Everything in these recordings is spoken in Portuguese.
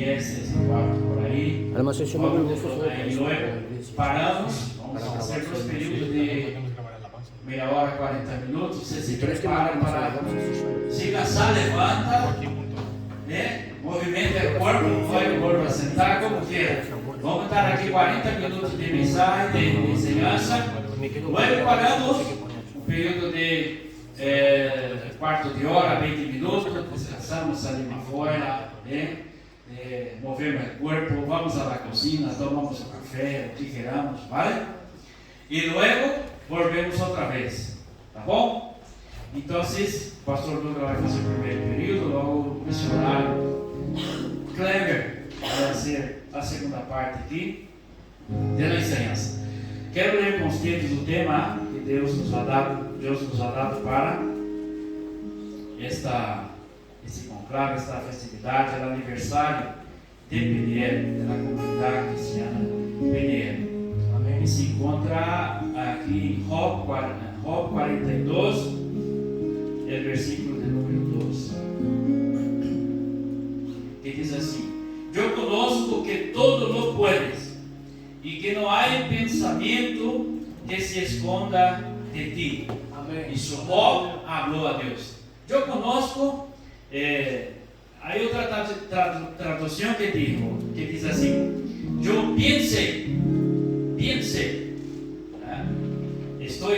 viesse esse quarto por aí. Además, eso me Vamos gusta. desfrutar. Y luego paramos, vamos a hacer dos períodos de meia hora, 40 minutos. Você se prepara para se cansar, levanta, né? Movimenta o corpo, não vai o corpo a sentar, como queira. Vamos estar aqui 40 minutos de mensagem, de ensinança. Luego paramos um período de quarto de hora, 20 minutos, descansamos, salimos fora, né? Movemos o corpo, vamos à cozinha, tomamos um café, o que queramos, vale? E luego volvemos outra vez, tá bom? Então, o pastor Douglas vai fazer o primeiro período, logo o missionário Kleber vai fazer a segunda parte aqui da ensinança. Quero ler com os textos o tema que Deus nos ha dado para esse conclave, esta festividade, o aniversário de PNL, da comunidade cristiana PNL. Amém. E se encontra aqui em Job 42, versículo de número 12, que diz assim: Eu conozco que todo lo puedes e que não há pensamento que se esconda de ti. Amém. E Job falou a Deus. Eu conozco, há outra tradução que diz assim: Eu pensei, estou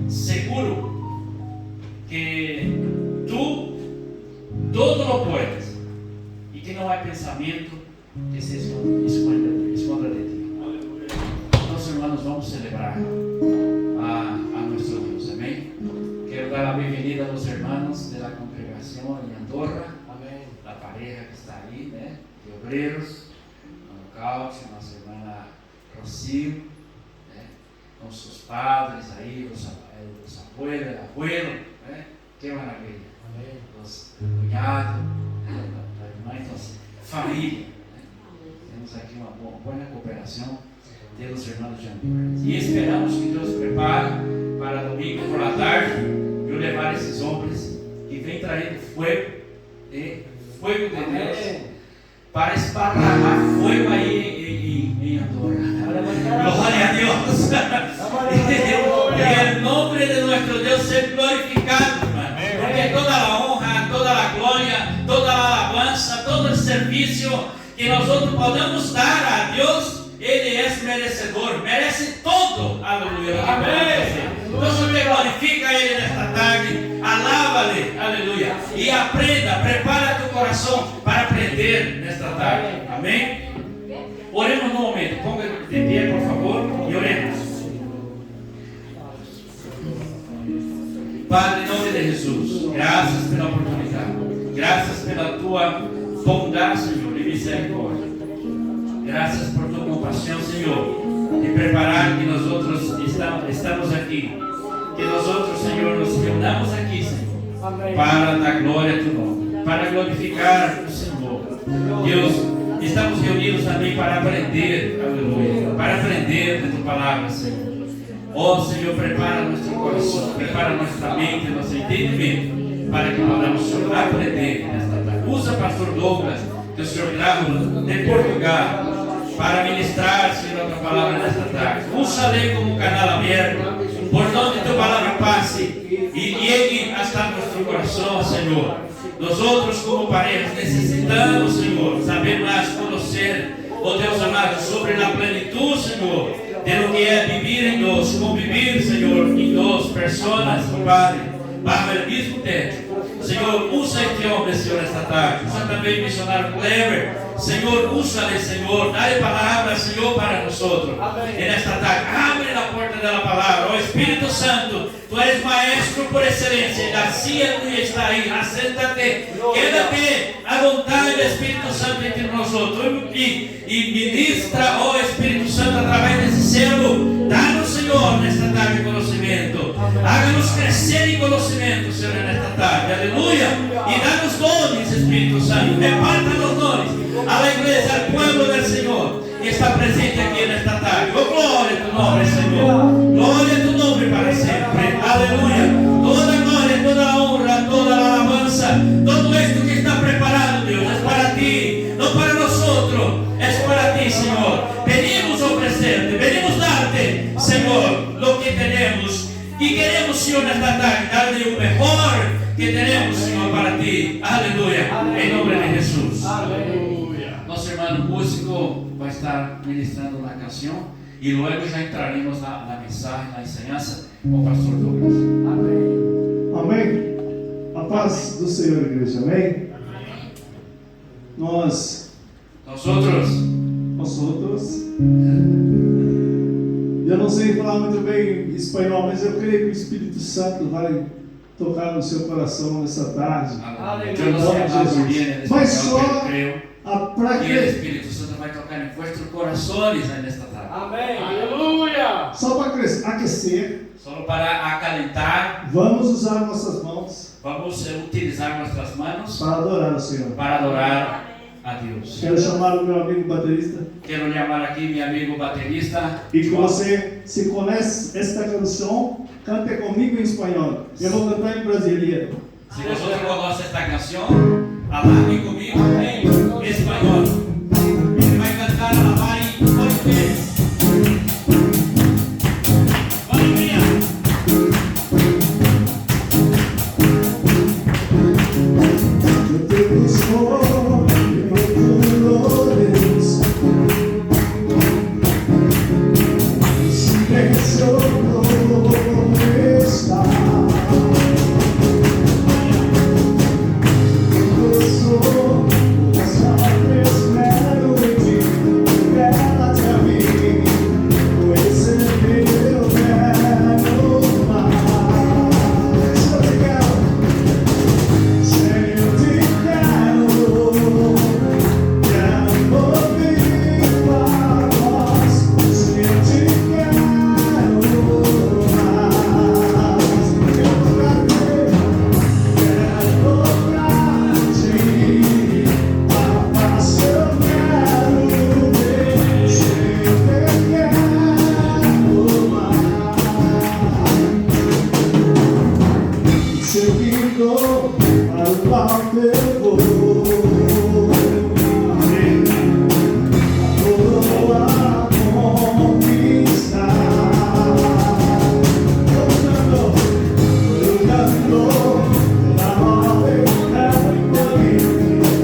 seguro que tu todo lo puedes e que não há pensamento que se esconda de ti. Então, irmãos, vamos celebrar a nosso Deus, amém? Quero dar a bem-vinda aos irmãos da congregação em Andorra, amém? Da pareja que está aí, né? De obreiros, no Caucho, nossa irmã Rocio, né? Com seus padres aí, os abuelos, né? Que maravilha, amém? Os cunhados, da irmã, então, família, né? Temos aqui uma boa cooperação pelos irmãos de Andorra. E esperamos que Deus prepare para domingo por la tarde eu levar esses homens que vêm traindo fogo de Deus para esparramar fogo aí em Andorra. Glória a Deus. E o nome de nosso Deus ser glorificado, hermano. Porque toda a honra, toda a glória, toda a alabança, todo o serviço que nós podemos dar a Deus, Ele é merecedor, merece todo, aleluia. Amém. Então você glorifica Ele nesta tarde, alaba-lhe, aleluia. E aprenda, prepara teu coração para aprender nesta tarde, amém? Oremos no momento, ponga de pé, por favor, e oremos. Padre, em nome de Jesus, graças pela oportunidade, graças pela tua bondade, Senhor, e misericórdia. Graças por tua compaixão, Senhor, de preparar que nós outros estamos aqui. Que nós outros, Senhor, nos reunamos aqui, Senhor, para dar glória a teu nome, para glorificar o Senhor. Deus, estamos reunidos também para aprender, aleluia, para aprender de tua palavra, Senhor. Ó Senhor, prepara nosso coração, prepara nossa mente, nosso entendimento, para que podamos aprender nesta tarde. Usa pastor Douglas, que o Senhor trago de Portugal, para ministrar, Senhor, a tua palavra nesta tarde. Usa-lhe como canal aberto, por onde tua palavra passe e llegue hasta nosso coração, Senhor. Nós outros, como parejas, necessitamos, Senhor, saber mais, conhecer, ó Deus amado, sobre a plenitude, Senhor, de lo que é viver em nós, conviver, Senhor, em nós, pessoas, Padre, bajo o mesmo teto. Senhor, usa este homem, Senhor, esta tarde. Usa também o missionário Kleber. Senhor, usa-lhe, Senhor. Dá-lhe palavra, Senhor, para nós. E nesta tarde, abre a porta da palavra. Ó Espírito Santo, Tu és maestro por excelência. E assim Ele está aí. Assenta-te. Quédate à vontade, Espírito Santo, entre nós outros. E ministra, ó Espírito Santo, através desse servo. Dá-nos, Senhor, nesta tarde conhecimento. Haga-nos crescer em conhecimento, Senhor, nesta tarde. Aleluia. E dá-nos nomes, Espírito Santo. Reparta-nos nomes à igreja, ao povo do Senhor, que está presente aqui nesta tarde. Oh, glória a tu nome, Senhor. Glória a tu nome para sempre. Aleluia. Toda a glória, toda a honra, toda a alabança, todo isto que está preparado, Deus, é para ti, não para nós outros. Señor, es para ti, Señor. Venimos a ofrecerte, venimos a darte, Señor, lo que tenemos. Y queremos, Señor, esta tarde, darle lo mejor que tenemos, Señor, para ti. Aleluya. En nombre de Jesús. Aleluya. Nuestro hermano músico va a estar ministrando la canción y luego ya entraremos a la mensaje, la enseñanza con el pastor Douglas. Amém? A paz do Senhor, igreja. Amém? Nós Nosotros, eu não sei falar muito bem espanhol, mas eu creio que o Espírito Santo vai tocar no seu coração nessa tarde. yo no sé hablar bien en Mas español, só pero creo para que el que Espíritu Santo va a tocar en vuestros corazones en esta tarde. Amém. Aleluia. só para aquecer, Solo para acalentar, vamos usar nossas mãos vamos a utilizar nuestras manos para adorar o Senhor. para adorar a Dios. Quero chamar o meu amigo baterista Quiero llamar aquí a mi amigo baterista. e que você, se conhece esta canção, cante comigo em espanhol. Eu vou cantar em brasileiro. Si vosotros conocen esta canción, alaben conmigo en español. Él va a cantar alabar en portugués. ¡Aleluya! Eu te busco em profundores, silêncio está. Eu sou as chaves, espero em ti, revela-te a mim, pois em ti eu quero mais. Eu te quero. Senhor, te quero ouvir tua voz. Senhor, te quero mais. Quero pra ti, a paz eu quero ver. Senhor, te quero mais. Se eu vivo para o alto eu vou. Amém. A conquistar. Eu canto, na ordem,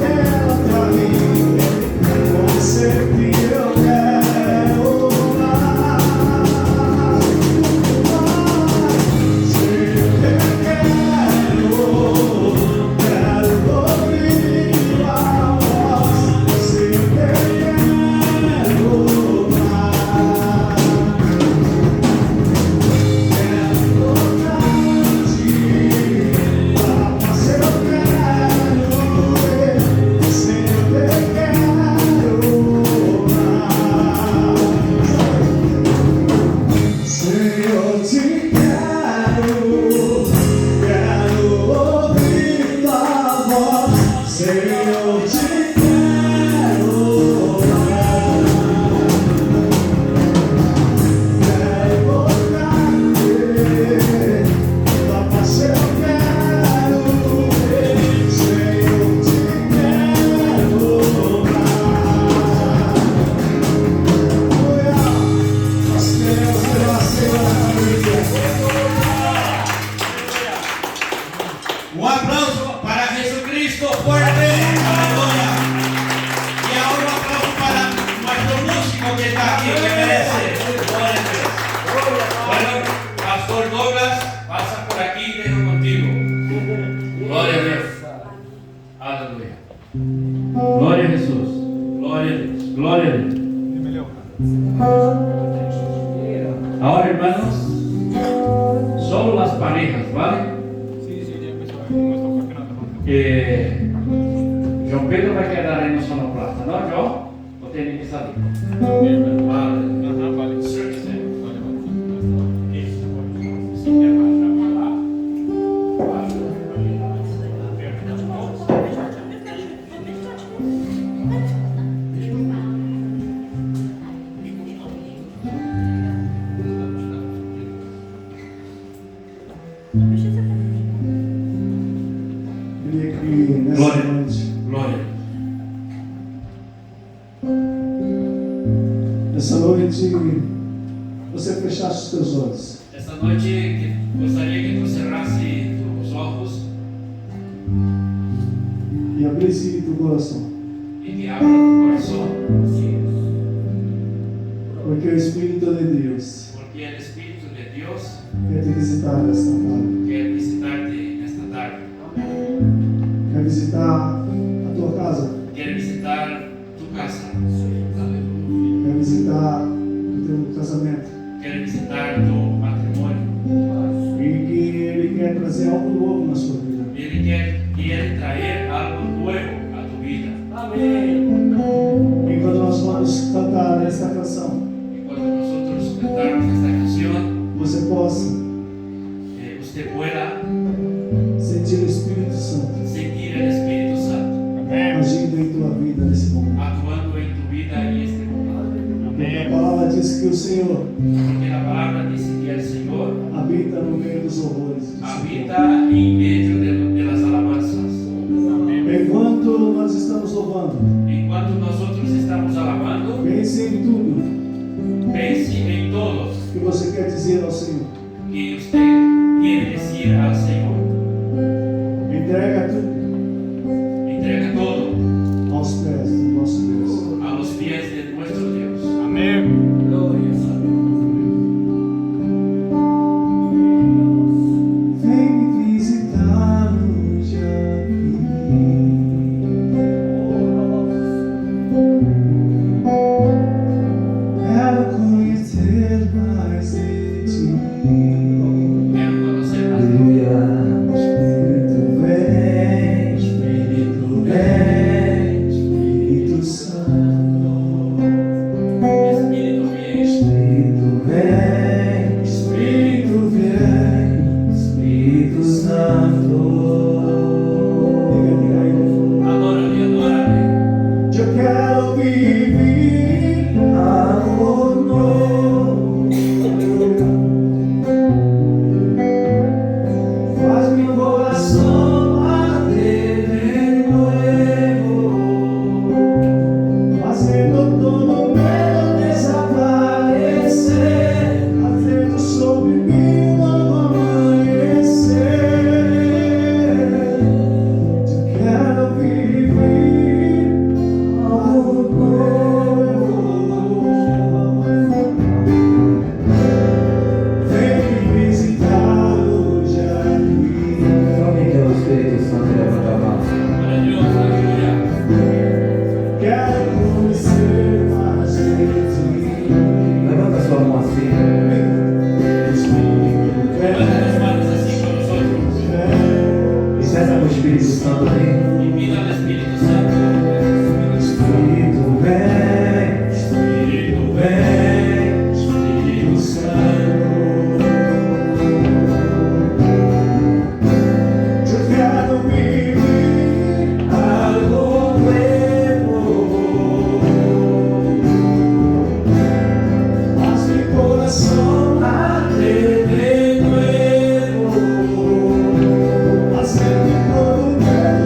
ela pra mim. Você que eu quero mais. Se eu quero ouvir tua voz. Se eu quero mais. Quero tocar-te, a paz eu quero ver. Se eu quero mais. Senhor, te quero ouvir tua voz. Senhor, te quero tocar-te, tua paz eu quero ver. Senhor, te quero mais. Nós queremos ver a Un aplauso para Jesucristo fuerte. Aleluya. Y ahora un aplauso para nuestro músico que está aquí, que merece. Gloria a Dios. Bueno, Pastor Douglas, pasa por aquí y dejo contigo. Gloria a Dios. Aleluya. Gloria a Jesús. Gloria a Dios. Gloria a Dios. Ahora, hermanos, solo las parejas, ¿vale? João Pedro vai quedar aí no sonoplasta, não, João? Ou tem que sair? Vale. O senhor quiser. Isso. Queria que nessa Glória. noite Glória. Essa noite, você fechasse os teus olhos. Esta noite gostaria que tu cerrasse os ojos E abrisse teu coração. e que abra tu coração, Porque o Espírito de Deus porque o Espírito de Deus quer te visitar nesta tarde. quer visitar-te nesta tarde, Quer visitar a tua casa. quer visitar tu casa, Quer visitar o teu casamento. quer visitar tu matrimônio. E que Ele quer trazer algo novo na sua vida. Ele quer trazer algo novo a tu vida. Enquanto nós vamos cantar esta canção, E quando nós cantarmos esta canção, você possa você pueda sentir o Espírito Santo sentir o Espírito Santo agindo em tua vida nesse momento. atuando em tu vida em este momento. Porque a palavra diz que o Senhor Porque a palavra diz que o Senhor habita no meio dos horrores. habita em meio de las alabanzas. Enquanto nós estamos louvando, Enquanto nós outros estamos alabando, pense em tudo pense em todos que você quer dizer ao Senhor. que você quer dizer ao Senhor. Entrega tudo Entrega todo aos pés do nosso Deus. a los pies de nuestro Deus. Vem me visitar hoje aqui. Quero conhecer mais de ti. Quero conhecer mais de ti. Espírito vem, Espírito Santo. Espírito vem, Espírito vem, Espírito vem, Espírito Santo. Diga aí. adora-me, adora-me. Eu quero viver algo novo. Faz meu coração bater de novo, fazendo todo medo desaparecer, fazendo sobre mim um novo amanhecer. Eu quero viver algo novo. Vem me visitar hoje aqui. Alguém quer o Espírito Santo levanta a mão. Maravilhoso, aleluia. Quero conhecer mais de ti. Levanta sua mão assim. Espírito Levanta as manos assim com os outros vem, E peça para o Espírito Santo vir. e pida ao Espírito Santo. Espírito vem, Espírito vem, Espírito Santo. Eu quero viver algo novo. Faz meu coração bater de novo, fazendo todo medo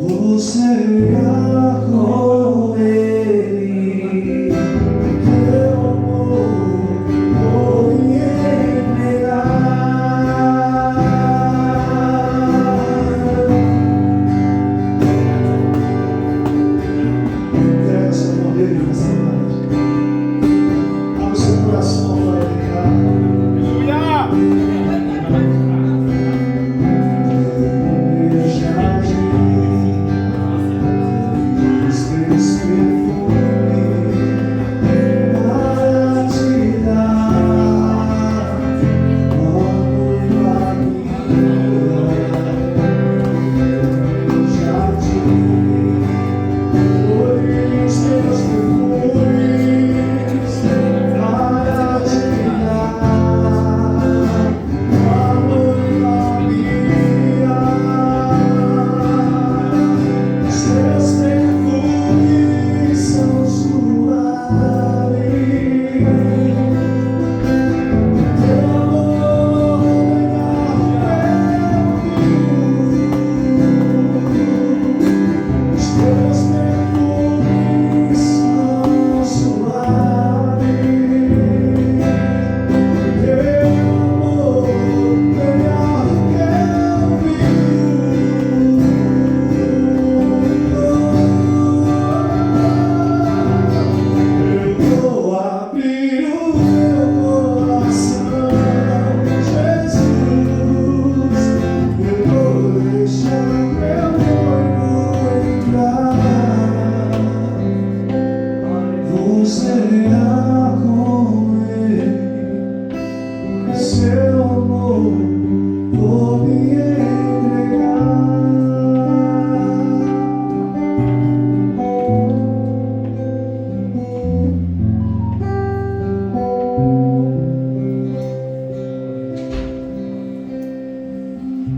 Você irá com Ele, teu amor vou me entregar. Entrega seu amor dele nessa noite. Abra o seu coração para entregar.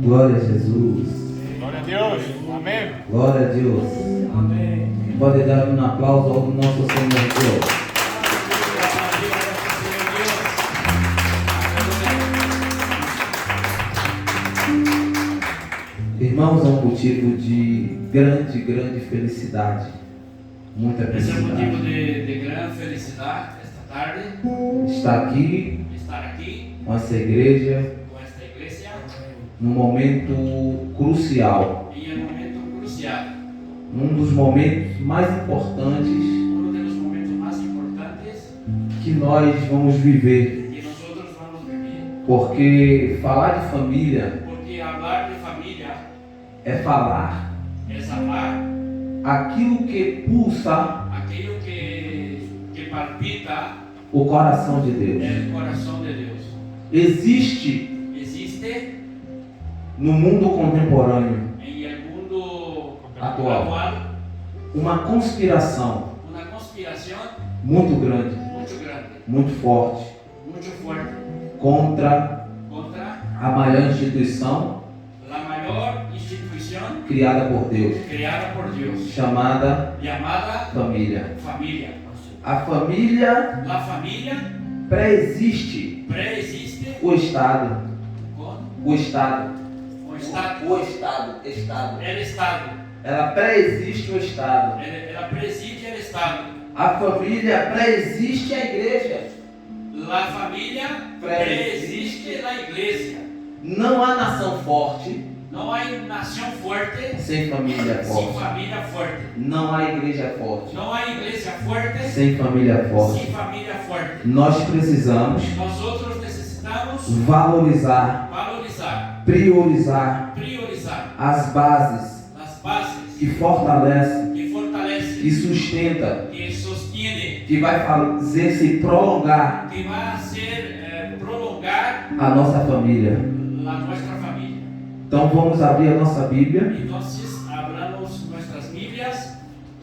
Glória a Jesus. Glória a Deus. Amém. Glória a Deus. Amém. Pode dar um aplauso ao nosso Senhor Deus. Irmãos, é um motivo de grande felicidade. Muita Esse é um motivo felicidade. de grande felicidade esta tarde Estar aqui estar aqui com essa igreja com esta igreja num momento crucial. e em um momento crucial, Num dos momentos mais importantes dos momentos mais importantes que nós vamos viver. que nós vamos viver, Porque falar de família porque falar de família é falar é falar aquilo que pulsa aquilo que palpita o coração de Deus. o coração de Deus. Existe Existe no mundo contemporâneo em el mundo atual uma conspiração uma conspiração muito grande, muito forte muito forte contra contra a maior instituição a maior instituição criada por Deus, criada por Deus, chamada chamada família. família. A família A família pré-existe pré-existe o Estado. com O Estado. o Estado. O Estado. Estado. É o Estado. Ela pré-existe o Estado. Ela preside o Estado. A família pré-existe a igreja. A família pré-existe na igreja. Não há nação forte Não há nação forte sem família sem forte. família forte. Não há igreja forte Não há igreja forte sem família sem forte. família forte. Nós precisamos Nós outros necessitamos valorizar, valorizar, priorizar priorizar as bases as bases que fortalece, que fortalece, que sustenta, que sostiene, que vai fazer se prolongar que vai ser prolongar a nossa família. a nossa família. Então vamos abrir a nossa Bíblia Então, abramos nossas Bíblias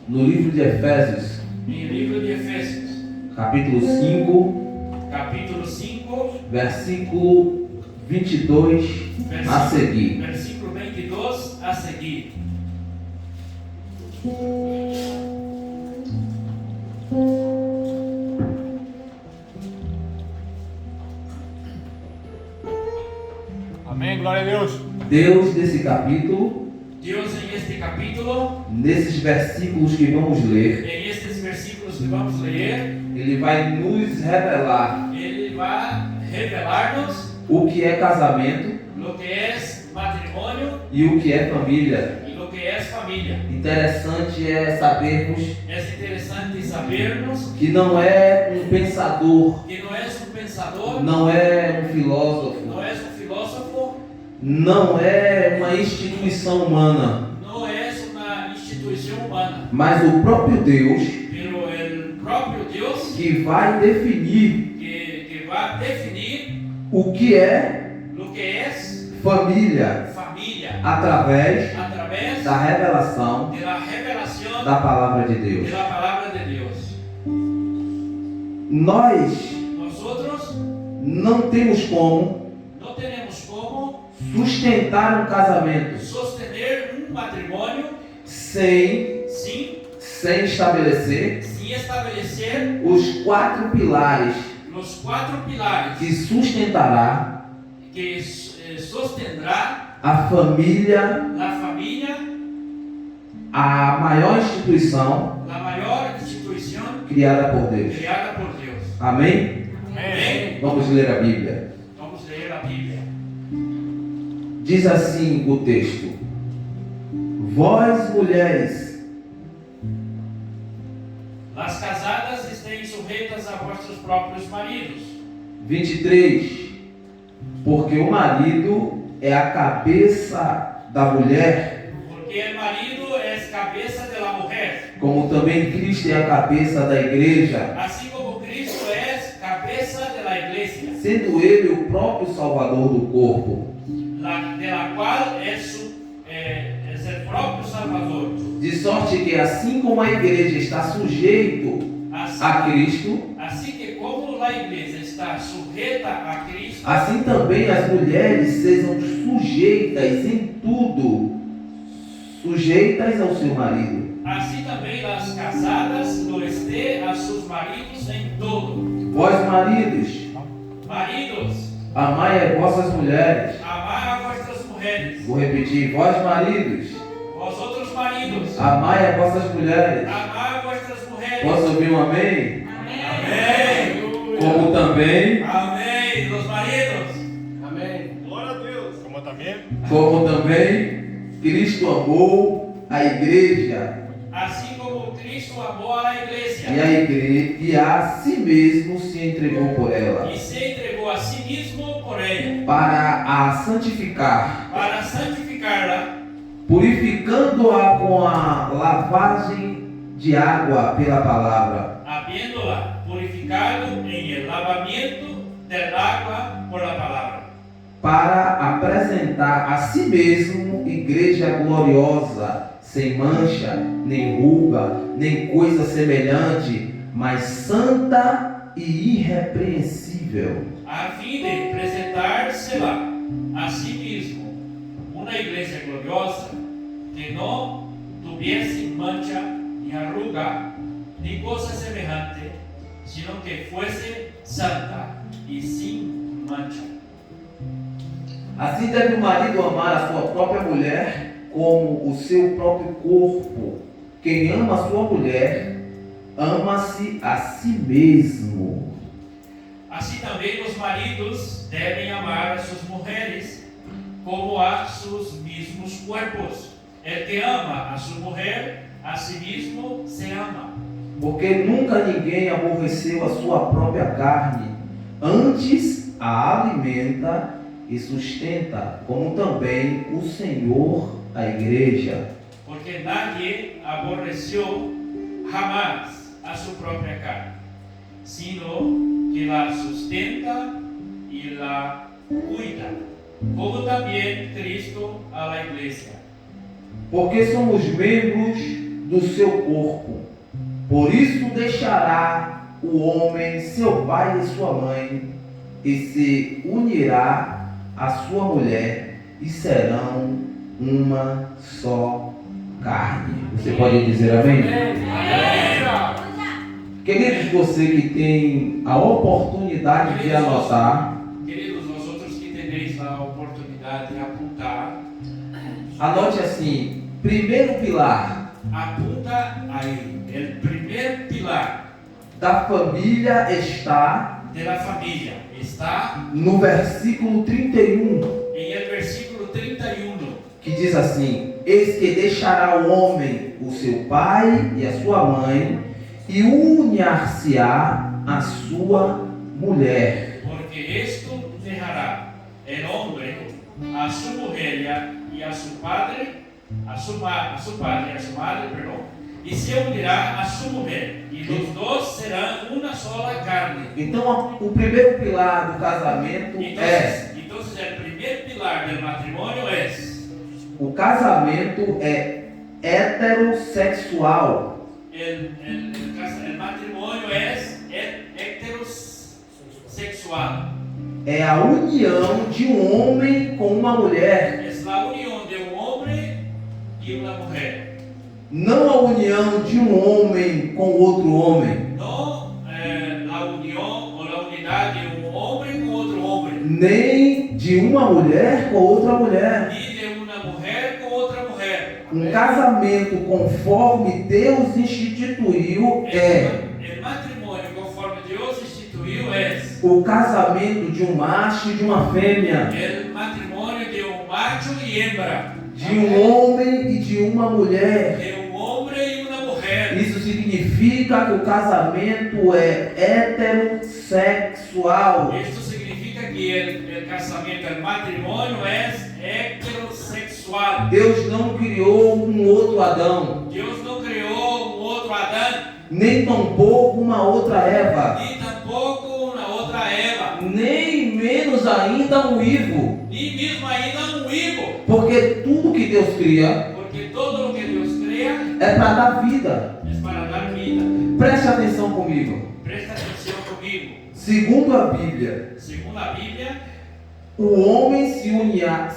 no livro de Efésios, em livro de Efésios, capítulo 5, capítulo 5, versículo 22 a seguir. versículo 22 a seguir. Amém. Glória a Deus. Deus desse capítulo Deus em este capítulo capítulo, nesses versículos que vamos ler, em estes versículos que vamos ler, ele vai nos revelar ele vai revelar-nos o que é casamento lo que é matrimônio e o que é família. e lo que é família. Interessante é sabermos É interessante sabermos que não é um pensador, que não és pensador, não é um filósofo, não és filósofo, não é uma instituição humana, não és uma instituição humana, mas o próprio Deus pero o próprio Deus que vai definir que vai definir o que é lo que é família família através através da revelação da revelação da palavra de Deus. da palavra de Deus. Nós Nosotros não temos como não temos como sustentar um casamento sostener matrimônio sem estabelecer sem estabelecer os 4 pilares os 4 pilares que sustentará que sostendrá a família, a família, a maior instituição a maior instituição criada por Deus. criada por Deus. Amém? Amém? Vamos ler a Bíblia. Vamos ler a Bíblia. Diz assim o texto: vós, mulheres, As casadas estejam sujeitas a vossos próprios maridos. 23, porque o marido é a cabeça da mulher, Porque o marido é cabeça da mulher, como também Cristo é a cabeça da igreja, assim como Cristo é cabeça da igreja, sendo ele o próprio Salvador do corpo. de la qual é o próprio Salvador. De sorte que assim como a igreja está sujeito a Cristo, Assim que como a igreja está sujeita a Cristo, assim também as mulheres sejam sujeitas em tudo, sujeitas ao seu marido. assim também as casadas lo esté a seus maridos em todo. Vós, maridos, Maridos, amai as vossas mulheres. amai a vossas mulheres. Vou repetir: vós, maridos, Vós outros maridos, amai as vossas mulheres. amai a vossas mulheres. Posso ouvir um amém? Amém. Como também, Amém. Los maridos. Glória a Deus. como também Cristo amou a igreja Assim como Cristo amou a igreja e a si mesmo se entregou por ela, e se entregou a si mesmo por ela, para a santificar, para santificá-la, purificando-a com a lavagem de água pela palavra, habiéndola purificado em el lavamiento del agua por la palabra, para apresentar a si mesmo igreja gloriosa, sem mancha, nem ruga, nem coisa semelhante, mas santa e irrepreensível. a fim de apresentar-se-la a si mesmo uma igreja gloriosa que não tuviese mancha ni arruga ni cosa semejante, sino que fuese santa e sin mancha. Assim deve o marido amar a sua própria mulher como o seu próprio corpo. Quem ama a sua mulher, ama-se a si mesmo. Assim também os maridos devem amar as suas mulheres como a seus mesmos corpos. El que ama a sua mulher, a si mesmo se ama. Porque nunca ninguém aborreceu a sua própria carne, antes a alimenta e sustenta, como também o Senhor a igreja. Porque nadie aborreceu jamás a su própria carne, sino que la sustenta y la cuida, como también Cristo a la iglesia. Porque somos membros do seu corpo. Por isso deixará o homem seu pai e sua mãe, e se unirá à sua mulher, e serão uma só carne. Você pode dizer amém? Queridos, você que tem a oportunidade de anotar, Queridos, vosotros que tenéis a oportunidade de apuntar, anote assim: primeiro pilar apunta ahí. El primer pilar da família está de la familia está no versículo 31, en el versículo 31, que diz assim: Eis que deixará o homem o seu pai e a sua mãe, e unir-se-á a sua mulher. porque esto dejará el hombre a su mujer y a su padre, a su padre y a su madre, perdón, y se unirá a su mujer, y los dos serán una sola carne. Então, o primeiro pilar do casamento é: Entonces el primer pilar del matrimonio es o casamento é heterossexual. el matrimonio es heterosexual. É a união de um homem com uma mulher. Es la unión de un hombre y una mujer. Não a união de um homem com outro homem, No la unión o la unidad de un hombre con otro hombre, nem de uma mulher com outra mulher. ni de una mujer con otra mujer. Um casamento conforme Deus instituiu é El matrimonio conforme Dios instituyó es o casamento de um macho e de uma fêmea, el matrimonio de un macho y hembra, de um homem e de uma mulher. de un hombre y una mujer. Isso significa que o casamento é heterossexual. Esto significa que el casamiento, el matrimonio es heterosexual. Deus não criou um outro Adão, Dios no creó un otro Adán, nem tampouco uma outra Eva, ni tampoco una otra Eva, nem menos ainda um Ivo, ni mismo ainda un hijo, porque tudo que Deus cria porque todo lo que Dios crea é para dar vida. es para dar vida. Preste atenção comigo. Presta atención conmigo. Segundo a Bíblia, Según la Biblia, o homem se unirá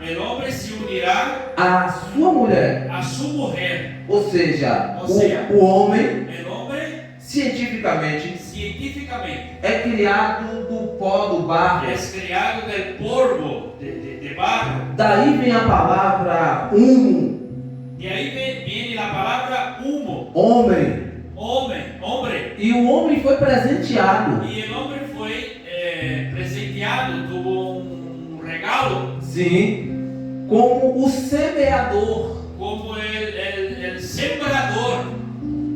el hombre se unirá à sua mulher. a su mujer. Ou seja, Ou seja, o homem, El hombre, cientificamente, científicamente, é criado do pó, do barro. es creado del polvo, de barro. Daí vem a palavra humo, De ahí viene la palabra humo, homem. hombre. E o homem foi presenteado, Y el hombre fue presenteado, tuvo un regalo sim, como o semeador. como el sembrador.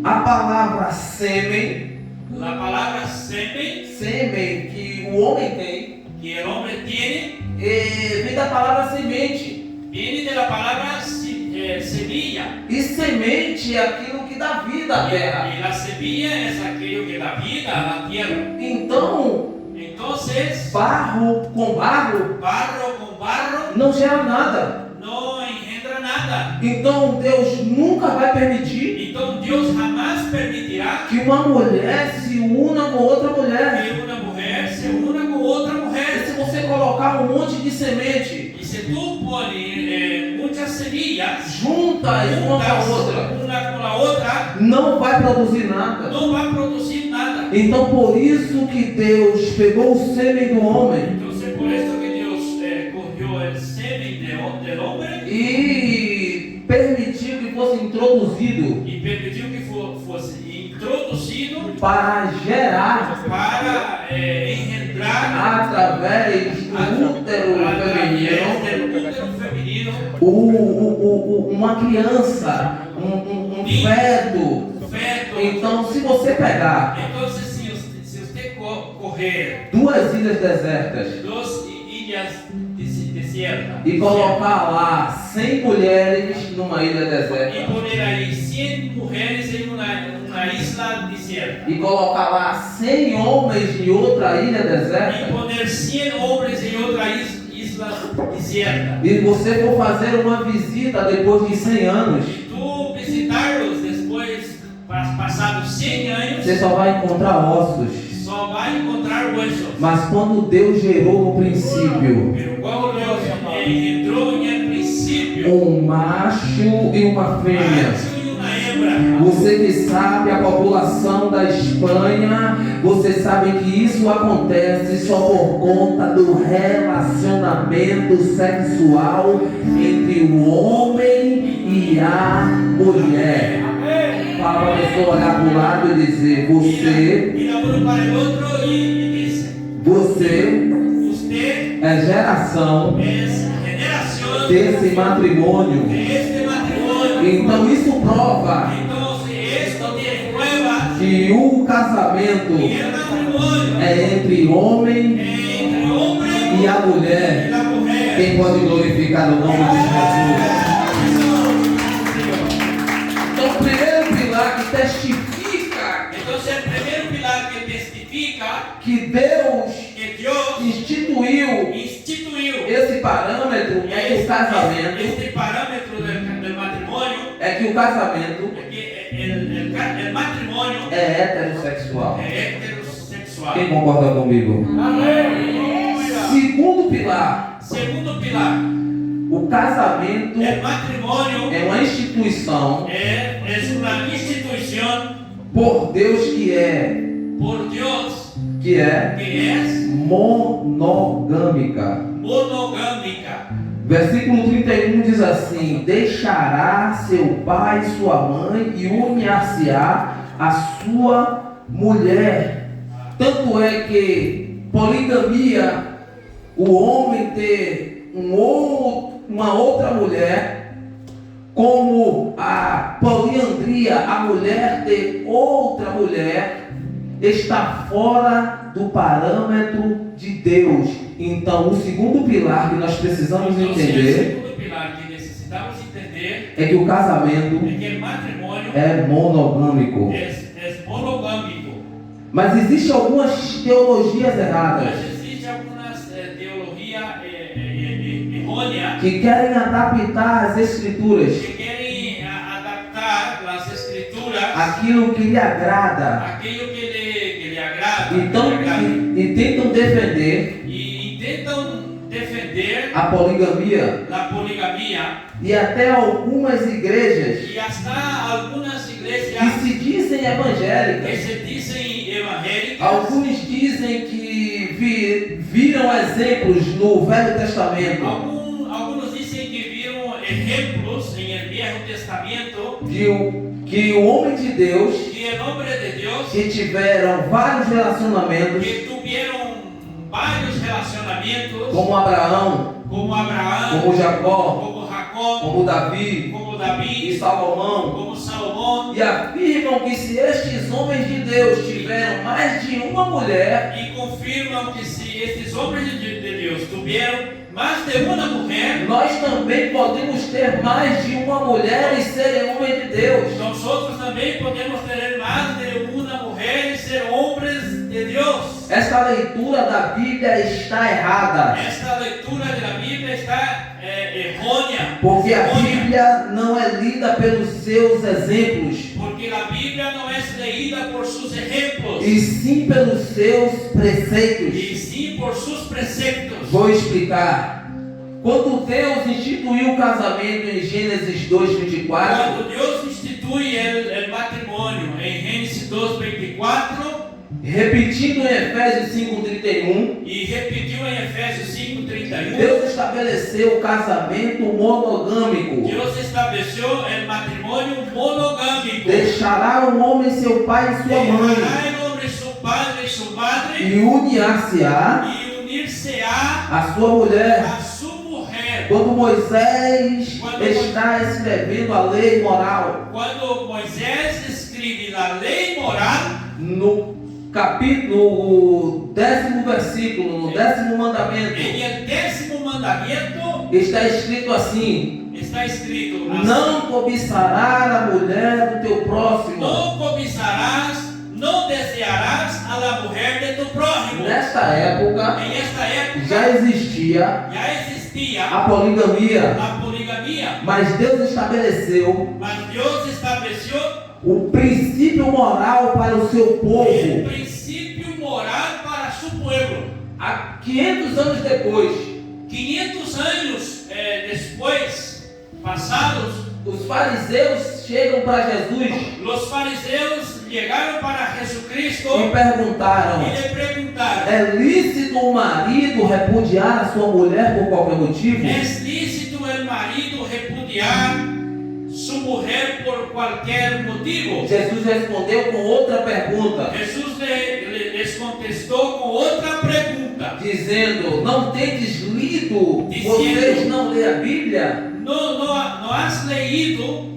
A palavra sêmen, La palabra semen sêmen que o homem tem, que el hombre tiene vem da palavra semente. viene de la palabra semilla. E semente é aquilo que dá vida à terra. Y la semilla es aquello que da vida a la tierra. Então, Entonces, barro com barro barro con barro não gera nada. no engendra nada. Então Deus nunca vai permitir Entonces Dios jamás permitirá que uma mulher se una com outra mulher. que una mujer se una con otra E mujer. se você colocar um monte de semente Y si tú pones muchas semillas juntas uma com a juntas, outra, una con la otra, não vai produzir nada. no va a producir nada. Então por isso que Deus pegou o sêmen do homem Entonces por esto que Dios cogió el semen del hombre e permitiu que fosse introduzido y permitió que fuese introducido para gerar para engendrar através do útero através feminino del útero femenino uma criança, um feto. feto. Então, se você pegar Entonces, si usted coger duas ilhas desertas dos ilhas desiertas e colocar lá 100 mulheres numa ilha y deserta poner ahí 100 mujeres en una isla desierta e colocar lá 100 homens em outra ilha y deserta poner 100 hombres en otra isla desierta e você for fazer uma visita depois de 100 anos, y tú visitarlos después, pasados 100 años, você só vai encontrar ossos. só va a encontrar huesos. Mas quando Deus gerou no princípio Pero cuando Dios engendró en el principio um macho e uma fêmea, macho y una hembra. Você que sabe a população da Espanha, você sabe que isso acontece só por conta do relacionamento sexual entre o homem e a mulher. Fala para a pessoa olhar para o lado e dizer: Mira uno para el otro y dice: você usted é geração es generación desse matrimônio. de este matrimonio. Então isso prova Entonces esto tiene pruebas que o casamento y el matrimonio é entre homem entre el hombre e a y mulher. la mujer. Quem pode glorificar o nome de Jesus? Então, o primeiro pilar que testifica Entonces el primer pilar que testifica que Deus que Dios instituiu instituyó esse parâmetro é que o casamento este parámetro del matrimonio, é que o casamento que el matrimonio é heterossexual. es heterosexual. Quem concorda comigo? Segundo pilar, Segundo pilar, o casamento el matrimonio é uma instituição es una institución por Deus que é por Dios que es monogâmica. monogámica. Versículo 31 diz assim: deixará seu pai e sua mãe e unir-se-á a sua mulher. Tanto é que poligamia, o homem ter uma outra mulher, como a poliandria, a mulher ter outra mulher, está fora do parâmetro de Deus. Então, o segundo pilar que nós precisamos Entonces, el entender segundo pilar que necesitamos entender é que o casamento es que el matrimonio é monogâmico. es monogámico. Mas existem algumas teologias erradas Mas existe algumas teologías errôneas que querem adaptar as escrituras que querem adaptar as escrituras àquilo que lhe agrada aquilo que lhe agrada, então, que lhe agrada. e tentam defender E tentam defender a poligamia. a poligamia E até algumas igrejas e hasta algumas que igrejas se dizem que evangélicas, se dizem evangélicas, alguns dizem que viram exemplos no Velho Testamento algunos dicen que vieron ejemplos en el Viejo Testamento que o homem de Deus que el hombre de Dios que tiveram vários relacionamentos, que tuvieron varios relacionamientos como Abraão, como Abraham, como Jacó, como Jacob, como Davi como e David, Salomão, como Salomón, e afirmam que se estes homens de Deus tiveram mais de uma mulher, y confirman que si estos hombres de Dios tuvieron más de una mujer, nós também podemos ter mais de uma mulher e serem homem de Deus. nosotros también podemos tener más de una mujer y ser hombres de Dios. Esta leitura da Bíblia está errada, Esta lectura de la Biblia está errónea, porque a errónea, Bíblia não é lida pelos seus exemplos, porque la Biblia no es leída por sus ejemplos, e sim pelos seus preceitos. y sí por sus preceptos. Vou explicar. Quando Deus instituiu o casamento em Gênesis 2:24, Cuando Dios instituye el matrimonio en Génesis 2:24 repetindo em Efésios 5:31, y repitió en Efesios 5:31, Deus estabeleceu o casamento monogâmico. Dios estableció el matrimonio monogámico. Deixará o homem seu pai e sua mãe, Dejará el hombre su padre y su madre e unir-se-á y unirse a a sua mulher. su mujer. Quando Moisés está escrevendo a lei moral, Cuando Moisés escribe la ley moral, no capítulo, no 10º versículo, no 10º mandamento, en el 10º mandamiento está escrito assim: está escrito así: não cobiçarás a mulher do teu próximo. no cobizarás, no desearás a la mujer de tu prójimo. Nesta época En esta época já existia ya existía a poligamia, la poligamia, mas Deus estabeleceu mas Dios estableció o princípio moral para o seu el povo. principio moral para su pueblo. Há 500 anos depois, 500 años después, pasados, Os fariseus chegam para Jesus Los fariseos llegaron para Jesucristo e perguntaram: y le preguntaron, é lícito o marido repudiar a sua mulher por qualquer motivo? ¿es lícito el marido repudiar su mujer por cualquier motivo? Jesus respondeu com outra pergunta, Jesús les contestó con otra pregunta, dizendo: não tendes lido? Vocês não lêem a Bíblia? no has leído,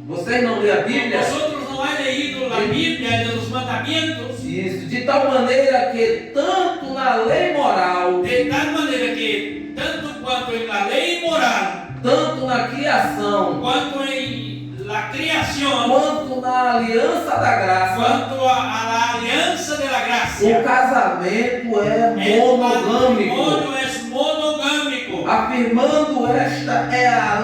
Vocês não lêem a Bíblia? vosotros no has leído la Biblia de los mandamientos, Isso, de tal maneira que tanto na lei moral, de tal manera que tanto cuanto en la ley moral, tanto na criação, cuanto en la creación, quanto na aliança da graça, cuanto a la alianza de la o gracia, casamento é el monogâmico. matrimonio es monogámico, Afirmando esta é a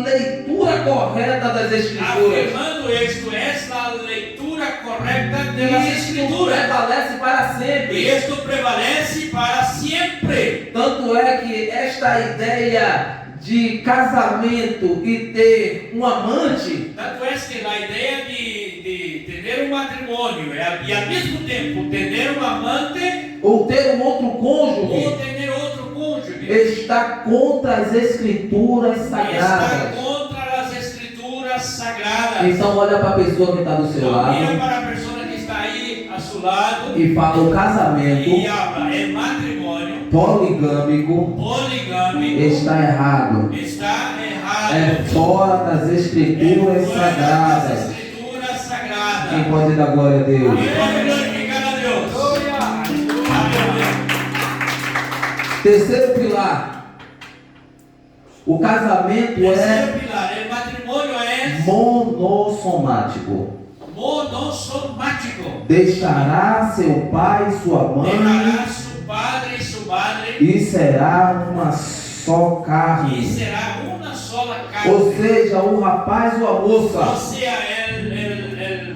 leitura correta das Escrituras. afirmando esto es la lectura correcta de las Isto escrituras, prevalece para y sempre. esto prevalece para siempre. Tanto é que esta ideia de casamento e ter um amante Tanto es que la idea de tener un matrimonio y al mismo tiempo tener un amante ou ter um outro o cônjuge tener otro cónyuge está contra as Escrituras está sagradas. contra las escrituras sagradas. Então olha para a pessoa que está do seu Então, mira lado para a persona que está ahí a su lado e fala: o casamento y habla, el matrimonio poligâmico poligámico está errado. está errado. É fora das Escrituras Fuera de las sagradas. escrituras sagradas. Quem pode dar glória a Deus? Quiero glorificar a Dios. Aleluya. Terceiro pilar. O casamento é Tercer pilar, el matrimonio es monossomático. monosomático. Deixará seu pai e sua mãe Dejará su padre y su madre e será uma só y carne. será una sola carne. Ou seja, o rapaz ou a O moça sea, el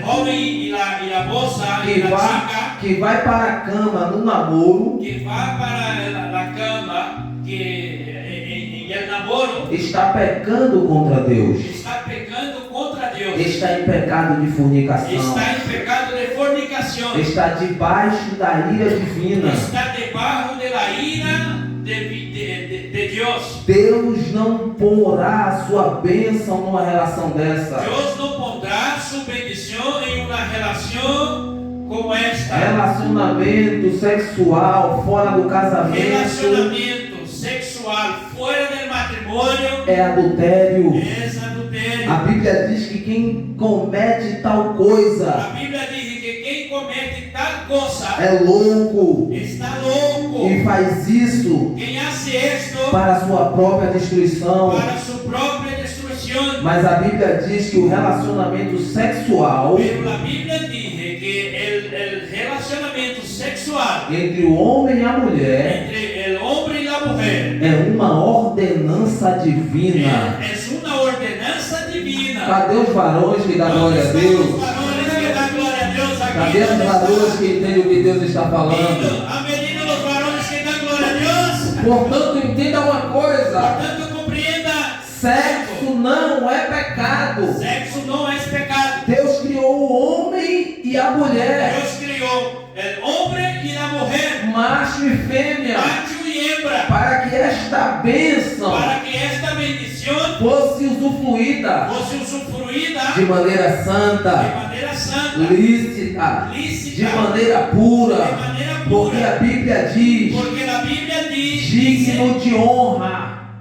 joven y la moza y la chica que vai para a cama no namoro que va para la cama, que en el namoro está pecando contra Deus. está pecando contra Dios. Está em pecado de fornicação. Está en pecado de fornicación. Está debaixo da ira divina. Está debajo de la ira de Dios. Deus não porá a sua bênção numa relação dessa. Dios no pondrá su bendición en una relación como esta. Relacionamento sexual fora do casamento Relacionamiento sexual fuera del matrimonio é adultério. es adulterio. A Bíblia diz que quem comete tal coisa La Biblia dice que quien comete tal cosa é louco está loco. e faz isso Quien hace esto para a sua própria destruição. para su propia destrucción. Mas a Bíblia diz que o relacionamento sexual Pero la Biblia dice que el relacionamiento sexual entre o homem e a mulher entre el hombre y la mujer é uma ordenança divina. es una ordenanza divina. Cadê os varões que dão glória a Están Deus? los varones que dan gloria a Dios aquí. Cadê as varoas que entendem o que Deus está falando? Han venido los varones que dan gloria a Dios. Portanto, entenda uma Por coisa: tanto, compreenda. sexo não é pecado. Sexo no es pecado. Deus criou o homem e a mulher, Dios crió el hombre y la mujer, macho e fêmea, macho y hembra, para que esta bênção para que esta bendición fosse usufruída fosse usufruida de maneira de santa, maneira santa, lícita, de lícita, maneira de pura, maneira porque pura. a Bíblia diz: Porque la Biblia dice, digno de honra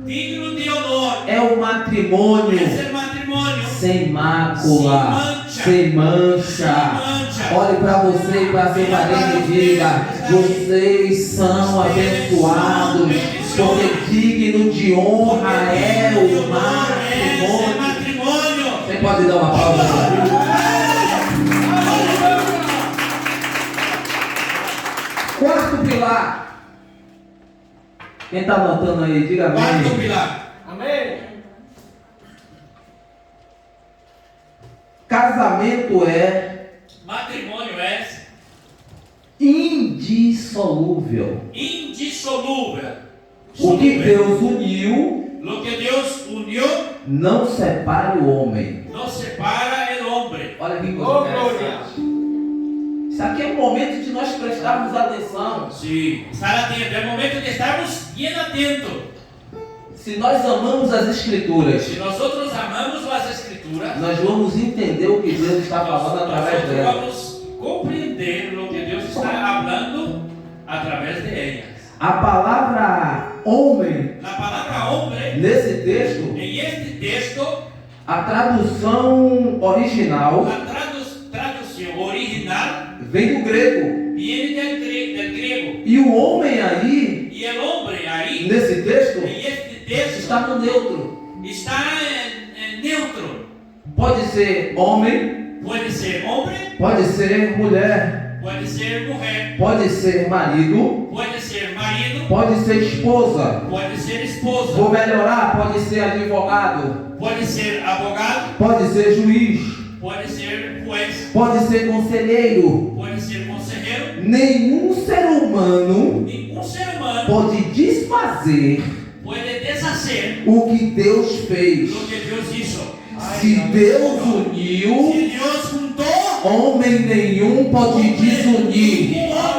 digno de honor é o matrimônio es el matrimonio sem mácula, sem mancha. Olhe para você e para seu marido e diga: vocês são abençoados, porque digno de honra é o es el matrimônio. matrimonio. Você pode dar uma palma para ele? Quarto pilar. Quem está anotando aí, diga Quarto amém. pilar. Amém. Casamento é Matrimônio é indissolúvel. indissolúvel. O que Deus uniu, Lo que Dios unió, não separe o homem. no separa el hombre. Olha que Oh, coisa glória. interessante. Isso aqui é o momento de nós prestarmos atenção. Sí, estar atento. Es momento de estarmos bien atentos. Se nós amamos as Escrituras, Si nosotros amamos las Escrituras, nós vamos entender o que Deus está falando através nosotros delas. vamos comprender lo que Dios está hablando a través de ellas. A palavra homem, La palabra hombre, nesse texto, en este texto, a tradução original la traducción original vem do grego. viene del griego. E o homem aí, Y el hombre ahí, nesse texto, en este texto, está no neutro. está en neutro. Pode ser homem, Puede ser hombre, pode ser mulher, puede ser mujer, pode ser marido, puede ser marido, pode ser esposa. puede ser esposa, Vou melhorar, pode ser advogado, puede ser abogado, pode ser juiz, puede ser juez, pode ser conselheiro. puede ser consejero. Nenhum ser humano Ningún ser humano pode desfazer puede deshacer o que Deus fez. lo que Dios hizo. Se Deus uniu, Si Dios juntó, homem nenhum pode desunir.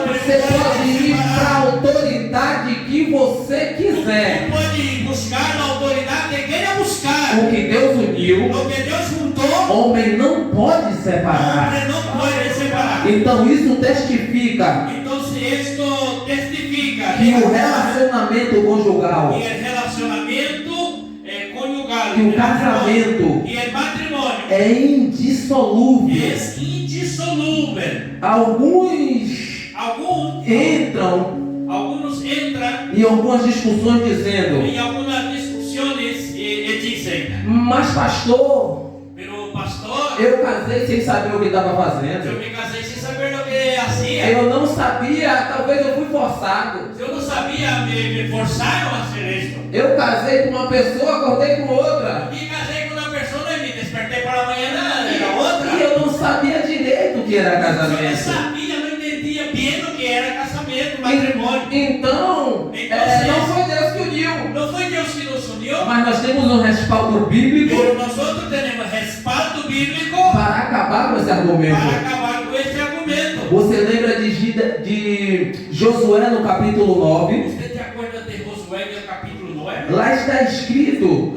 Você pode ir para a autoridade que você quiser. puede buscar la autoridad que quiera buscar. O que Deus uniu, Lo que Dios juntó, homem não pode separar. hombre no puede separar. Então isso testifica Entonces esto testifica que o relacionamento conjugal, y el relacionamiento conyugal, que o el matrimonio, casamento y el matrimonio é indissolúvel. es indisoluble. Alguns Algunos entran em algumas discussões dizendo: en algunas discusiones y dicen, mas pastor, pero pastor, eu casei sem saber o que estava yo fazendo. me casé sin saber lo que hacía. Eu não sabia, talvez eu fui forçado. Yo no sabía, me forzaron a hacer esto. Eu casei com uma pessoa, acordei com outra. Me casé con una persona y me desperté por la mañana de la otra. E eu não sabia direito o que era Yo no casamento. sabía, no entendía bien lo que era casamento, matrimonio. Então, não foi Deus que uniu. No fue Dios que nos unió, Mas nós temos um respaldo bíblico pero nosotros tenemos respaldo bíblico para acabar com esse para argumento. acabar con este argumento. Você lembra de Josué no capítulo 9? ¿Usted te acuerda de Josué en el capítulo 9? Lá está escrito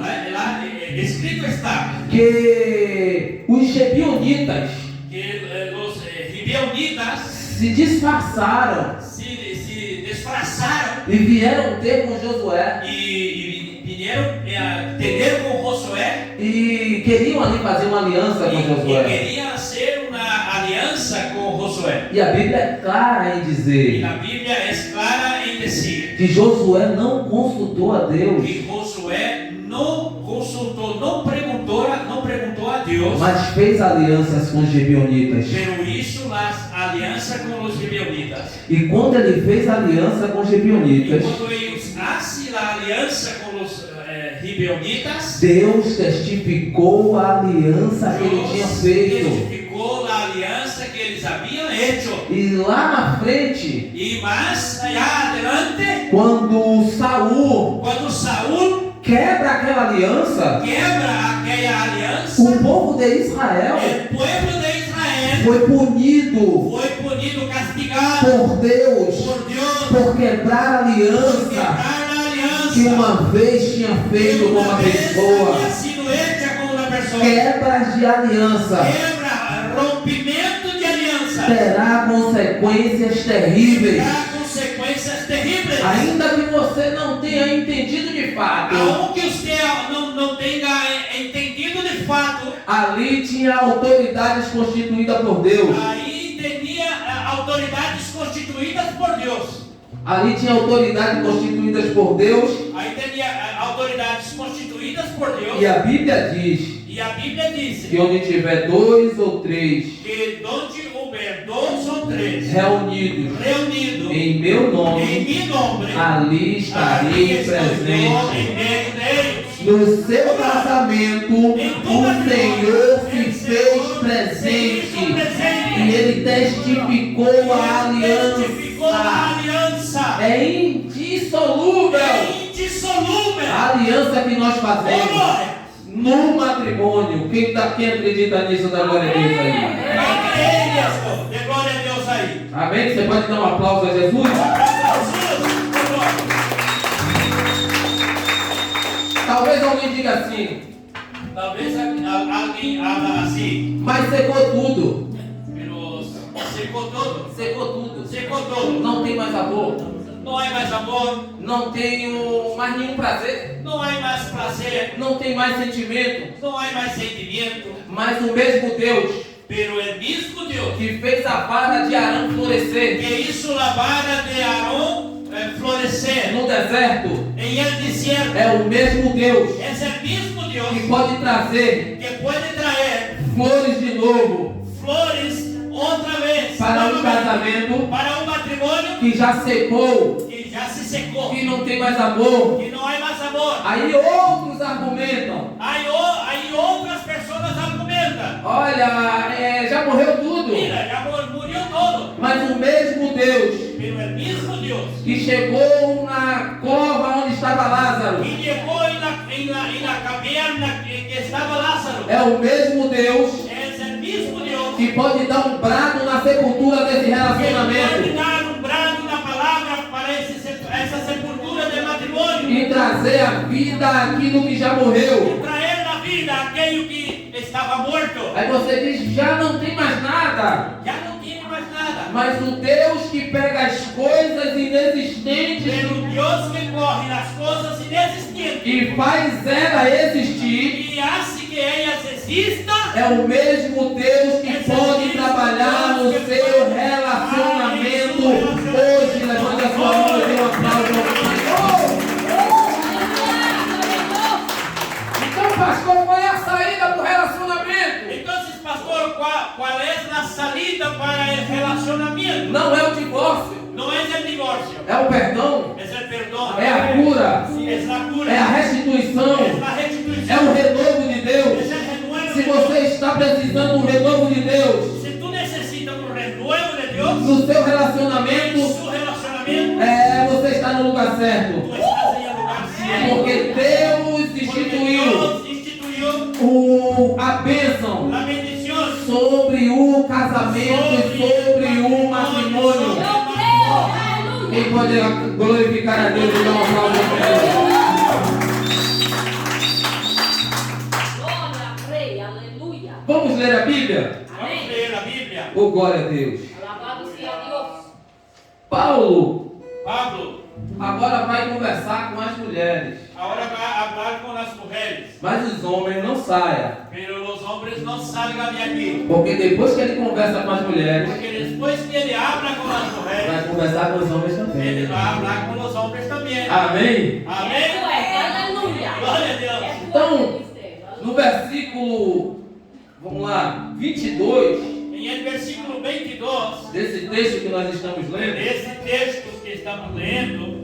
Escrito está que os Gebionitas que los gibeonitas se disfarçaram se disfrazaron e vieram ter com Josué y vinieron a tener con Josué e queriam ali fazer uma aliança com y Josué. querían hacer una alianza con Josué. E a Bíblia é clara em Y dizer la Biblia es clara en decir que Josué não consultou a Deus, que Josué no consultó, no preguntó a Dios, mas fez alianças com os Gebionitas. pero hizo las alianzas con los gibeonitas. E quando ele fez aliança com os Y Gebionitas, cuando ellos hacen la alianza con los gibeonitas, Deus testificou a aliança que ele tinha Dios feito. testificó la alianza que ellos habían hecho. E lá na frente, Y más allá adelante, quando Saul cuando Saúl quebra aquela aliança, quebra aquella alianza, o povo de Israel el pueblo de Israel foi punido fue punido, castigado por Deus por Dios por quebrar a por aliança quebrar la alianza que uma vez tinha feito com que uma una vez pessoa. había sido hecha con una persona. Quebras de aliança Quebra, rompimiento de alianza, terá consequências terríveis. da consequências terríveis. Ainda que você não tenha entendido de fato, Aunque usted não tenha entendido de fato, ali tinha autoridades constituídas por Deus. aí tinha autoridades constituídas por Deus. Ali tinha autoridades constituídas por Deus. Aí tinha autoridades constituídas por Deus. E a Bíblia diz E a Bíblia diz que onde tiver 2 ou 3 que onde houver 2 ou 3 reunidos reunidos em meu nome, em meu nome, ali estarei presente. em meio deles. No seu casamento, o Senhor se fez presente e Ele testificou a Testificou a aliança. aliança. É indissolúvel. É indissolúvel. A aliança que nós Oh, fazemos glória! no matrimônio. Quem acredita nisso, dá glória a Deus aí. Ele é de glória a Deus aí. Amém? Você pode dar um aplauso a Jesus? Talvez alguém diga assim, Talvez alguém habla assim, mas secou tudo. pero secou todo. Secou tudo. Secou todo. Não tem mais amor. Não há mais amor, Não tenho mais nenhum prazer. não há mais prazer, Não tem mais sentimento. não há mais sentimento, Mas o mesmo Deus pero o mesmo Deus que fez a vara de Arão florescer que hizo la vara de Aarón florecer no deserto en el desierto, é o mesmo Deus es el mismo Dios que pode trazer que puede traer flores de novo flores otra vez para um nuevamente, casamento para un matrimonio que já secou, que ya se secó, que não tem mais amor. que no hay más amor. Aí outros argumentam: Hay otras personas argumentan, olha, já morreu tudo. mira, ya murió todo, Mas o mesmo Deus pero el mismo Dios que chegou na cova onde estava Lázaro que llegó en la caverna que estaba Lázaro, é o mesmo Deus es el mismo Dios que pode dar um brado na sepultura desse que puede relacionamento dar un brado, una palabra para esa sepultura del matrimonio e trazer a vida aquilo que já morreu. y traer la vida a aquello que estaba muerto. Aí você diz: já não tem mais nada. Ya no tiene más nada. Mas o Deus que pega as coisas inexistentes Pero Dios que coge las cosas inexistentes e faz ela existir y hace que ellas existan, é o mesmo Deus que pode trabalhar no seu relacionamento hoje. Levante a sua mão e dê um aplauso ao Senhor. Então, pastor, qual é a saída do relacionamento? entonces, pastor, ¿cuál es la salida para el relacionamiento? Não é o divórcio, No es el divorcio, é o perdão, es el perdón, é a cura, es la cura, é a restituição, es la é restitución, o renovo de es Deus. el renuevo Se de Dios. você está precisando do renovo de Deus Si tú necesitas un renuevo de Dios no seu en relacionamento, su relacionamiento, você está no lugar certo. tú estás en el lugar cierto. Porque Deus Porque instituiu Dios instituyó a bênção la bendición sobre o casamento e sobre o matrimônio. Quem pode glorificar a Deus e dar uma palavra ao Senhor? Glória ao Rei, aleluia. Vamos ler a Bíblia? Vamos a leer la Biblia. Oh, glória a Deus. Alabado seja Deus. Paulo Pablo agora vai conversar com as mulheres. ahora va a hablar con las mujeres, Mas os homens não saiam. pero los hombres no salgan de aquí, Porque depois que ele conversa com as mulheres, porque después que él habla con las mujeres, vai conversar com os homens él também. va a hablar con los hombres también. Amém? Amén. Isso é, aleluia. Glória a Deus. É Então, tua ministério, no aleluia. versículo, vamos lá, 22, En el versículo 22 desse texto que nós estamos lendo, desse texto que estamos lendo,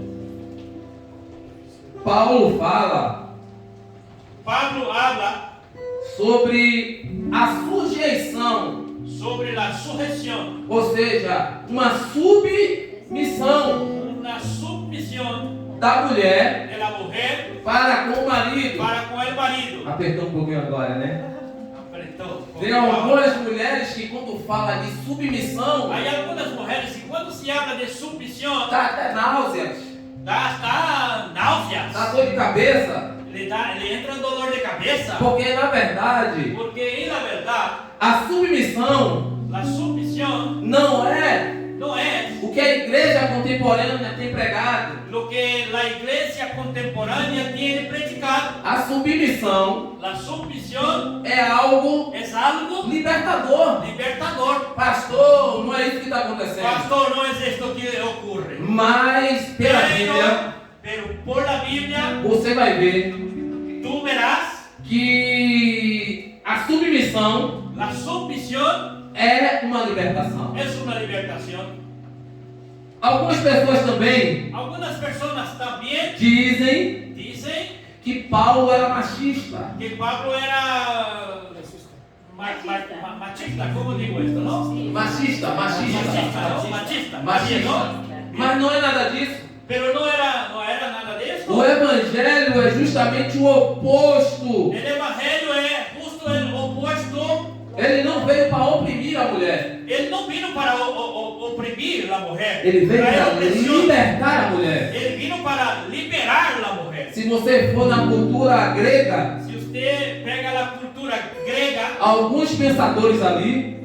Paulo fala Pablo habla sobre a sujeição, sobre a sujeção, ou seja, uma submissão uma submissão da mulher de la mujer para com o marido. para com o marido. Apertou um pouquinho agora, né? Apertou. Tem algumas mulheres que quando fala de submissão, Há algumas mulheres que quando se habla de submissão, dá até náuseas, dá náuseas, dá dor de cabeça, ele entra em dolor de cabeça, porque na verdade porque na verdade a submissão a submissão não é não é o que a igreja contemporânea tem pregado. o que a igreja contemporânea tem predicado. A submissão A submissão é algo é algo libertador. libertador. Pastor, não é isso que está acontecendo. Pastor, não é isto que ocorre. Mas pela Bíblia, Pero por la Biblia, você vai ver tú verás que a submissão la submisión é uma libertação. es una libertación. Algumas pessoas também Algunas personas también dizem dicen que Paulo era machista. que Pablo era machista, ¿cómo digo esto, no? Machista, Machista, machista. ¿no? Machista, Machista. ¿no? Mas não é nada disso. Pero no era nada de O esto. mundo. Evangelho é justamente o oposto. El evangelio é justo el opuesto. Ele não veio para oprimir a mulher. Ele não vino para oprimir a mulher. Ele veio traer para opresión. libertar a mulher. Ele vino para liberar a mulher. Se você for na cultura grega, Se você pega a cultura grega, alguns pensadores ali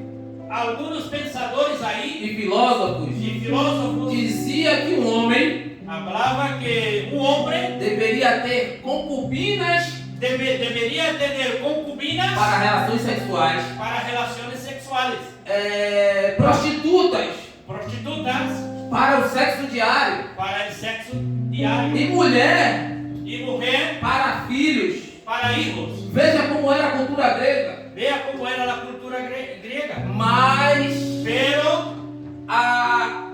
alguns pensadores aí e filósofos e filósofos dizia que um homem falava que homem deveria ter concubinas deveria ter concubinas para relações sexuais, para relações sexuais, prostitutas prostitutas para o sexo diário para o sexo diário e mulher e mulher para filhos. para hijos. Veja como era a cultura grega. Veja como era a cultura grega. Mas Pero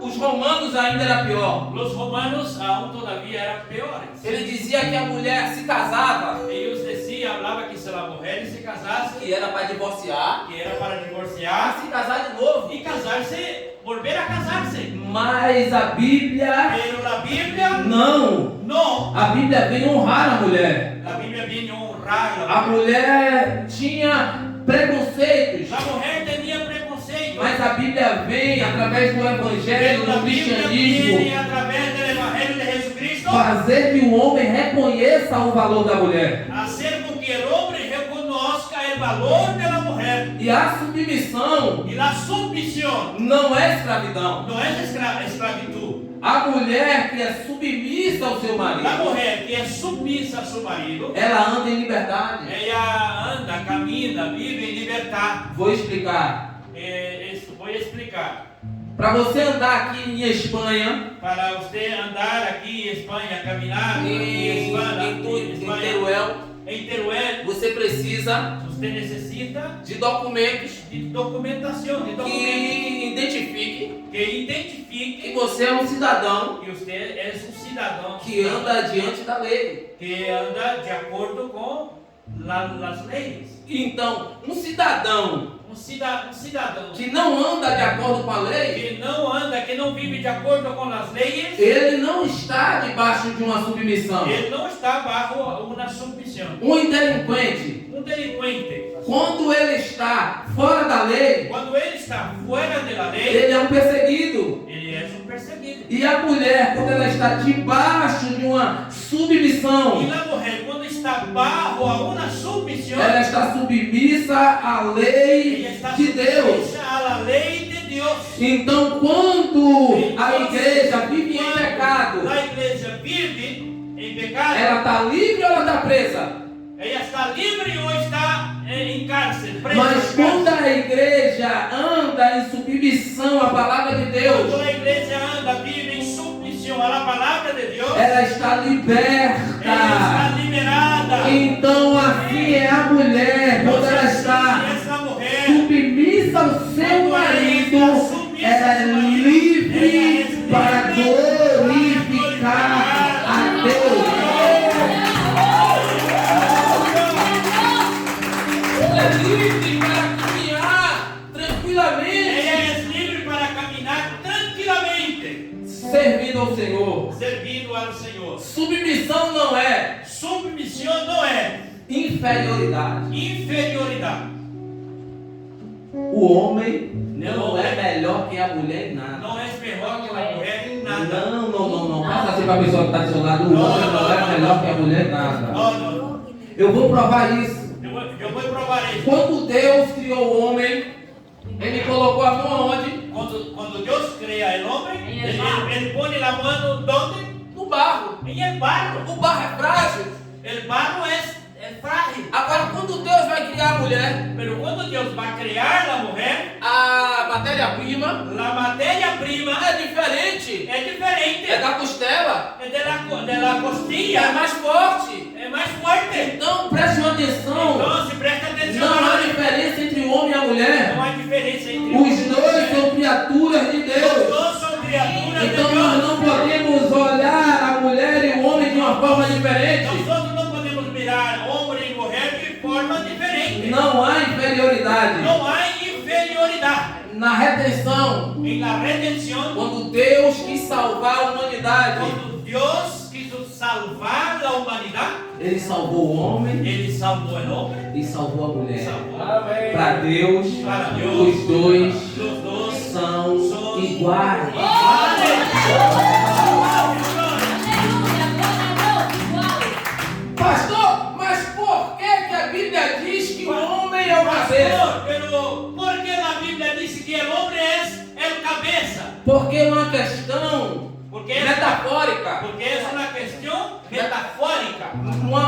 os romanos ainda era pior. os romanos aún todavía eram piores. Ele dizia que a mulher se casava Eles diziam, falava que se a mulher se casasse, e era para divorciar, que era para para divorciar se casar de novo. e casar-se, volver a casar-se. Mas a Bíblia Pero a Bíblia não. não. A Bíblia vem honrar a mulher. A Bíblia vem honrar A mulher tinha preconceitos, A mulher tinha preconceito. mas a Bíblia vem através do Evangelho, Pero a do Bíblia cristianismo, vem através do Evangelho de Jesus Cristo fazer que o homem reconheça o valor da mulher. fazer com que o homem reconozca o valor da mulher. E a submissão E a submissão não é escravidão. não é escravidão. A mulher que é submissa ao seu A marido, mulher que é submissa a seu marido, ela anda em liberdade. ela anda, camina, vive em liberdade. Vou explicar. Isso vou explicar. Para você andar aqui em Espanha, Para você andar aqui em Espanha, caminhar aqui em em Espanha, Teruel, em Teruel, você precisa você necessita de documentos de documentação, de documentos que identifique que que identifique você é um cidadão que você é um cidadão que anda diante da lei. que anda de acordo com as leis. Então, um cidadão Um cidadão que não anda de acordo com a lei, que não anda, que não vive de acordo com as leis, ele não está debaixo de uma submissão. ele não está bajo uma submissão. Um delinquente, Um delinquente, quando ele está fora da lei, quando ele está fora da lei, ele é um perseguido. ele é um perseguido. E a mulher, quando ela está debaixo de uma submissão, E a mulher, quando está bajo a uma submissão, ela está submissa à lei ela está de Deus. submissa à lei de Deus. Então, quando a igreja vive em pecado, A igreja vive em pecado, ela está livre ou ela está presa? ela está livre ou está em cárcere, presa. Mas quando a igreja anda em submissão à palavra de Quando Deus, a igreja anda, vive em submissão à palavra de Deus, ela está ela liberta. está liberada. Então, assim é a mulher, quando ela está Essa mulher, submissa ao seu marido, ela é livre para glorificar a Deus. Ela é livre para caminhar tranquilamente, ela é livre para caminhar tranquilamente, servindo ao Senhor. servindo ao Senhor. Submissão não é Submissão não é inferioridade. inferioridade. O homem não é melhor que a mulher em nada. Não é melhor que a mulher em nada. Não. Passa assim para a pessoa que está do seu lado. O homem não é melhor que a mulher em nada. Não. Eu vou provar isso. Eu vou provar isso. Quando Deus criou o homem, Ele colocou a mão aonde? Quando Deus cria o homem, ele põe a mão onde? No barro. Em el barro. O barro é frágil. El barro é frágil. Agora, quando Deus vai criar a mulher, Pero quando Deus vai criar a mulher, a matéria-prima a matéria-prima é diferente. é diferente. É da costela. É da É costilha. mais forte. É mais forte. Então, preste atenção. Então, se presta atenção. Não há diferença entre o homem e a mulher. Não há diferença entre Os dois são criaturas de Os Deus. dois são criaturas de Então Deus. nós não podemos olhar a mulher e o homem de uma forma diferente. Nós não podemos mirar homem e mulher de forma diferente. Não há inferioridade. Não há inferioridade. Na redenção, Em la redenção, quando Deus quis salvar a humanidade, quando Deus quis salvar a humanidade, Ele salvou o homem Ele salvou o homem, e salvou a mulher. salvou Amém. Para Deus, para Deus. os dois Os dois são iguais. Aleluia, glória a Deus, igual. Pastor, mas por que a Bíblia diz que o homem é o cabeça? Pastor, pero ¿por qué la Biblia dice que el hombre es el cabeza? Porque é uma questão Porque es, metafórica. porque es una cuestión metafórica.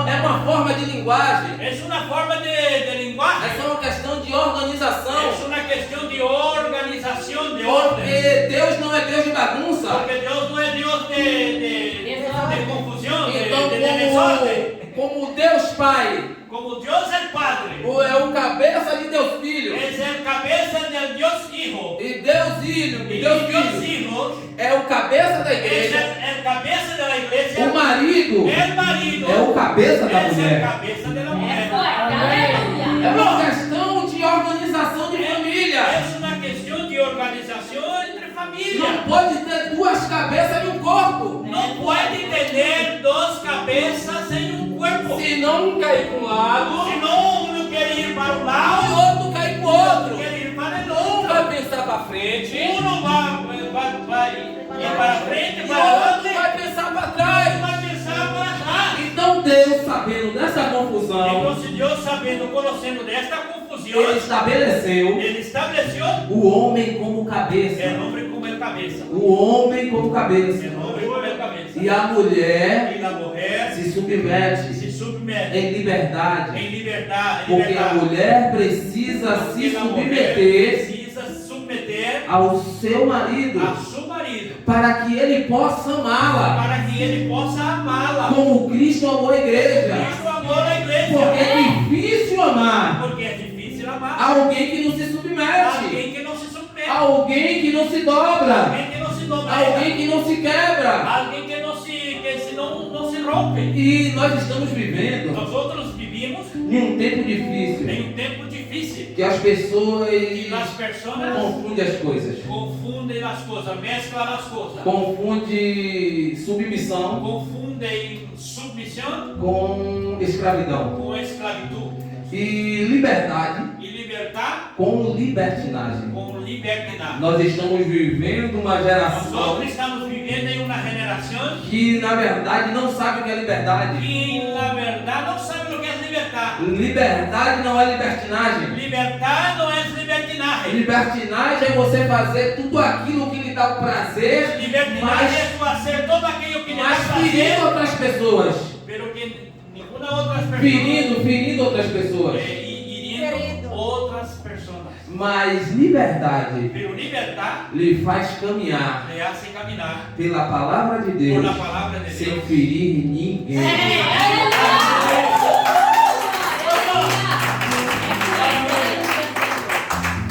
É uma forma de linguagem. Es una forma de lenguaje. É só uma questão de organização. Es una cuestión de organización, de Porque orden. Deus não é Deus de bagunça. Porque Dios no es Dios de confusión, Então, de desorden. como Deus Pai Como Dios el Padre é o cabeça de Deus Filho, es el cabeza del Dios Hijo, e Deus Filho, y Deus Dios Filho Hijo é o cabeça da es igreja, el cabeza de la iglesia, o marido el marido é o cabeça da es el mulher. cabeza de la É mujer. forte, É aleluia. uma questão de organização de família. Es una cuestión de organización entre familias. Não pode ter duas cabeças e um corpo. No puede tener dos cabezas en un cuerpo. Se não um cair para um lado, Si no, uno quiere ir para un o lado, outro cair para o otro outro. quiere ir para el Um otro. vai pensar para frente, Uno vai ir para frente, e o para outro adelante, vai pensar para y trás. vai pensar para atrás. Então Deus, sabendo dessa confusão, Entonces Dios, sabiendo, conociendo de esta Ele confusión, estabeleceu Él estableció o homem como cabeça. el hombre como el cabeza. O homem como cabeça. El hombre como el cabeza. E a mulher Y la mujer se submete se submete em liberdade. en libertad. En Porque a libertad. mulher precisa Porque se la mujer submeter precisa submeter ao seu marido a su marido para que ele possa amá-la para que ele possa amá-la. como Cristo amou a igreja. Cristo amou a igreja. Porque é difícil amar Porque é difícil amar alguém que não se submete, alguém que não se submete, alguém que não se dobra, alguém que não se dobra, alguém que não se quebra. alguém que não se rompe. E nós estamos vivendo Nós outros vivimos em um tempo difícil em um tempo difícil que as pessoas e as pessoas confundem as coisas, confundem as coisas, mesclam as coisas, confundem submissão confundem submissão com escravidão com esclavitud e liberdade e libertar com libertinagem. com libertinagem. Nós estamos vivendo uma Nós geração outros estamos vivendo em uma geração que na verdade não sabe o que é liberdade. que na verdade não sabe o que é libertar. Liberdade não é libertinagem. Libertar não é libertinagem. Libertinagem é você fazer tudo aquilo que lhe dá o prazer, Libertinagem é fazer todo aquilo que lhe dá mas prazer, ferindo outras pessoas. pero que nenhuma outra pessoa Ferindo outras pessoas. hirindo outras pessoas. Mas liberdade Pero libertar lhe faz caminhar le hace caminar pela palavra de por Deus la palabra de sem Deus. ferir ninguém.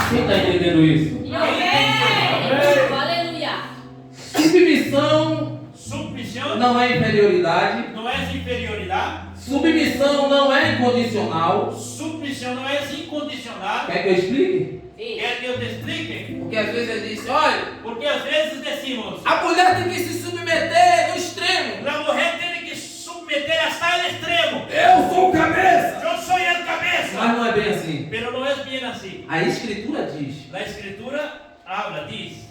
Quem está entendendo isso? Aleluia. Submissão Submissão não é inferioridade. não é inferioridade. Submissão não é incondicional. Submissão não é incondicional. Quer que eu explique? Quer que eu te explique? Porque às vezes eu disse, olha, Porque às vezes decimos, a mulher tem que se submeter no extremo. la mujer tiene que submeter hasta el extremo. Eu sou o cabeça. Yo soy el cabeza. Mas não é bem assim. Pero no es bien así. A Escritura diz La escritura habla, dice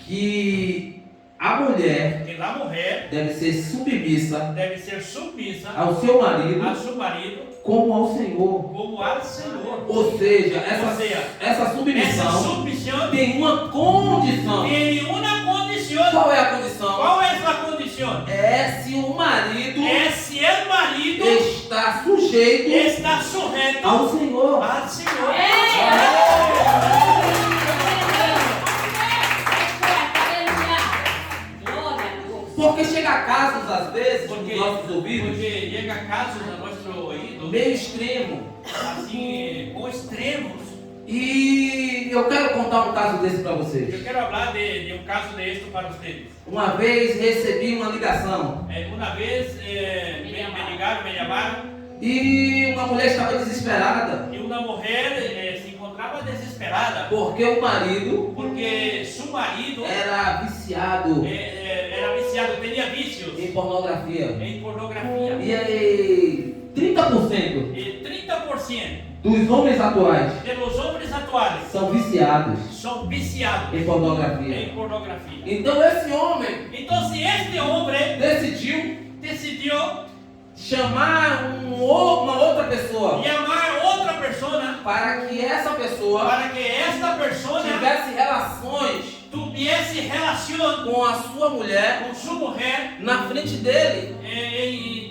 que a mulher que la mujer deve ser submissa debe ser sumisa ao seu marido a su marido como ao Senhor. como al Señor. Ou seja, Ou seja, essa Esa submissão submisión tem uma condição. tiene una condición. Qual é a condição? ¿Cuál es la condición? É se o marido Es si el marido está sujeito está sujeto ao Senhor. al Señor. Porque chega a casos, às vezes, Porque, nos nossos ouvidos, porque llega casos a nuestro oído meio extremo. assim, com extremos. E eu quero contar um caso desse para vocês. Eu quero falar de um caso deste para vocês. Uma vez recebi uma ligação Uma vez me ligaram, me chamaram e uma mulher estava desesperada e uma mulher se encontrava desesperada porque o marido porque seu marido era viciado era viciado, tenía vicios em pornografia. en pornografía. E aí, 30% Y 30% dos homens atuais de los hombres actuales são viciados son viciados em pornografia. en pornografía. Então esse homem Entonces este hombre decidió chamar uma outra pessoa llamar a otra persona para que essa pessoa para que esta persona tivesse relações tuviese relación com a sua mulher con su mujer na frente dele.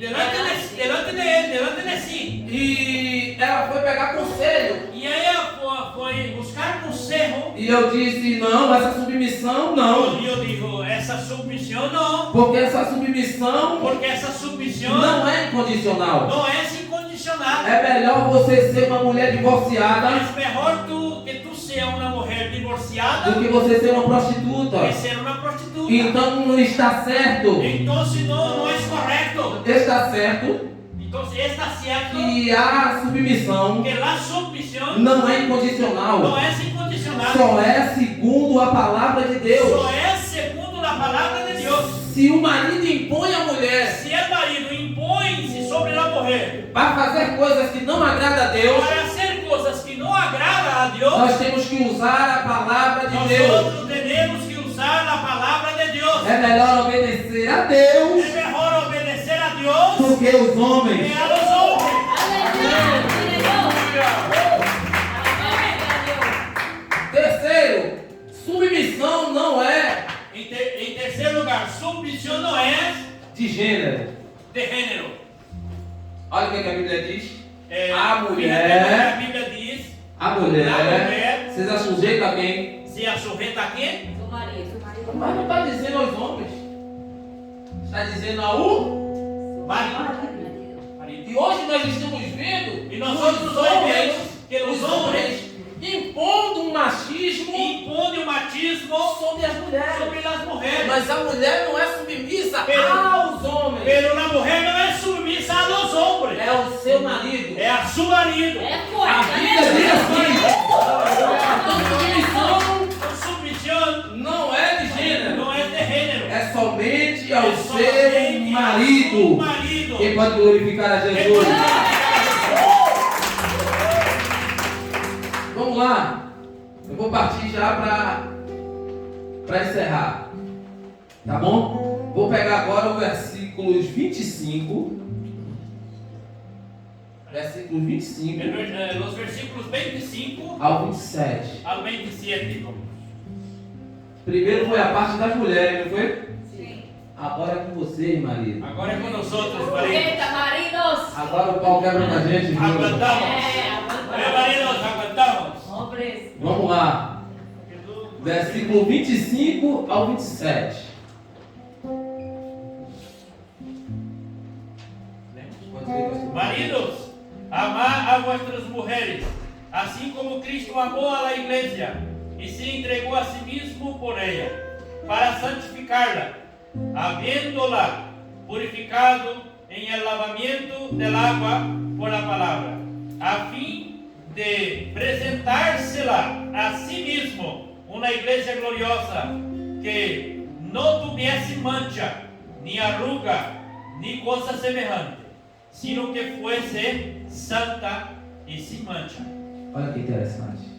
delante de él, delante de sí. E ela foi pegar conselho. Y ella fue buscar consejo. E eu disse, não, essa submissão não. Yo digo, esa sumisión no, Porque essa submissão porque esa sumisión não é incondicional. no es incondicional. É melhor você ser uma mulher divorciada Es mejor que tú seas una mujer divorciada do que você ser uma prostituta. que ser una prostituta. Então não está certo. Entonces no es correcto. Está certo Entonces está cierto que a submissão que la sumisión não é incondicional. no es incondicional. Só é segundo a palavra de Deus. Solo es segundo la palabra de Dios. Se o marido impõe a mulher Si el marido impone sobre la mujer para fazer coisas que não agradam a Deus, para hacer cosas que no agrada a Dios, nós temos que usar a palavra de Deus. nosotros tenemos que usar la palabra de Dios. É melhor obedecer a Deus Es mejor obedecer a Dios do que os que homens. a los hombres. Terceiro, submissão não é En tercer lugar, sumisión no es de gênero. de género. Olha o que a Bíblia diz. A A mulher, Biblia dice, a a mulher mulher seja sujeita a quem? se sujeta a quién? Su marido. Mas não está dizendo aos homens. Está dizendo ao Marido. E hoje nós estamos vendo E nós outros os hoje homens, vemos que os homens impondo um machismo impõem o machismo sobre as mulheres. sobre as mujeres. Mas a mulher não é submissa Pero- aos homens. Pero la mujer no es sumisa a los hombres, É o seu marido. es a su marido. É A forte. Bíblia diz assim. Então submissão Sumisión não é de gênero. no es de género, É somente ao es seu solamente a su marido. marido. Quem pode glorificar a Jesus? Vamos lá. Eu vou partir já para encerrar. Tá bom? Vou pegar agora o versículos 25. Versículos 25 Los versículos 25 ao 27. al 27. Primeiro foi a parte das mulheres, não foi? Sim. Agora é com vocês, marido. Agora é com nós outros, maridos. Eita, maridos. Agora o pau quebra na gente, viu? Aguantamos. É, Maridos, aguantamos. Hombres. Vamos lá. Versículo 25 ao 27. Pode ler, pastor. Maridos, amad a vuestras mujeres, así como Cristo amó a la iglesia y se entregó a sí mismo por ella, para santificarla, habiéndola purificado en el lavamiento del agua por la palabra, a fin de presentársela a sí mismo una iglesia gloriosa, que no tuviese mancha, ni arruga, ni cosa semejante, sino que fuese santa y sin mancha. Olha que interessante.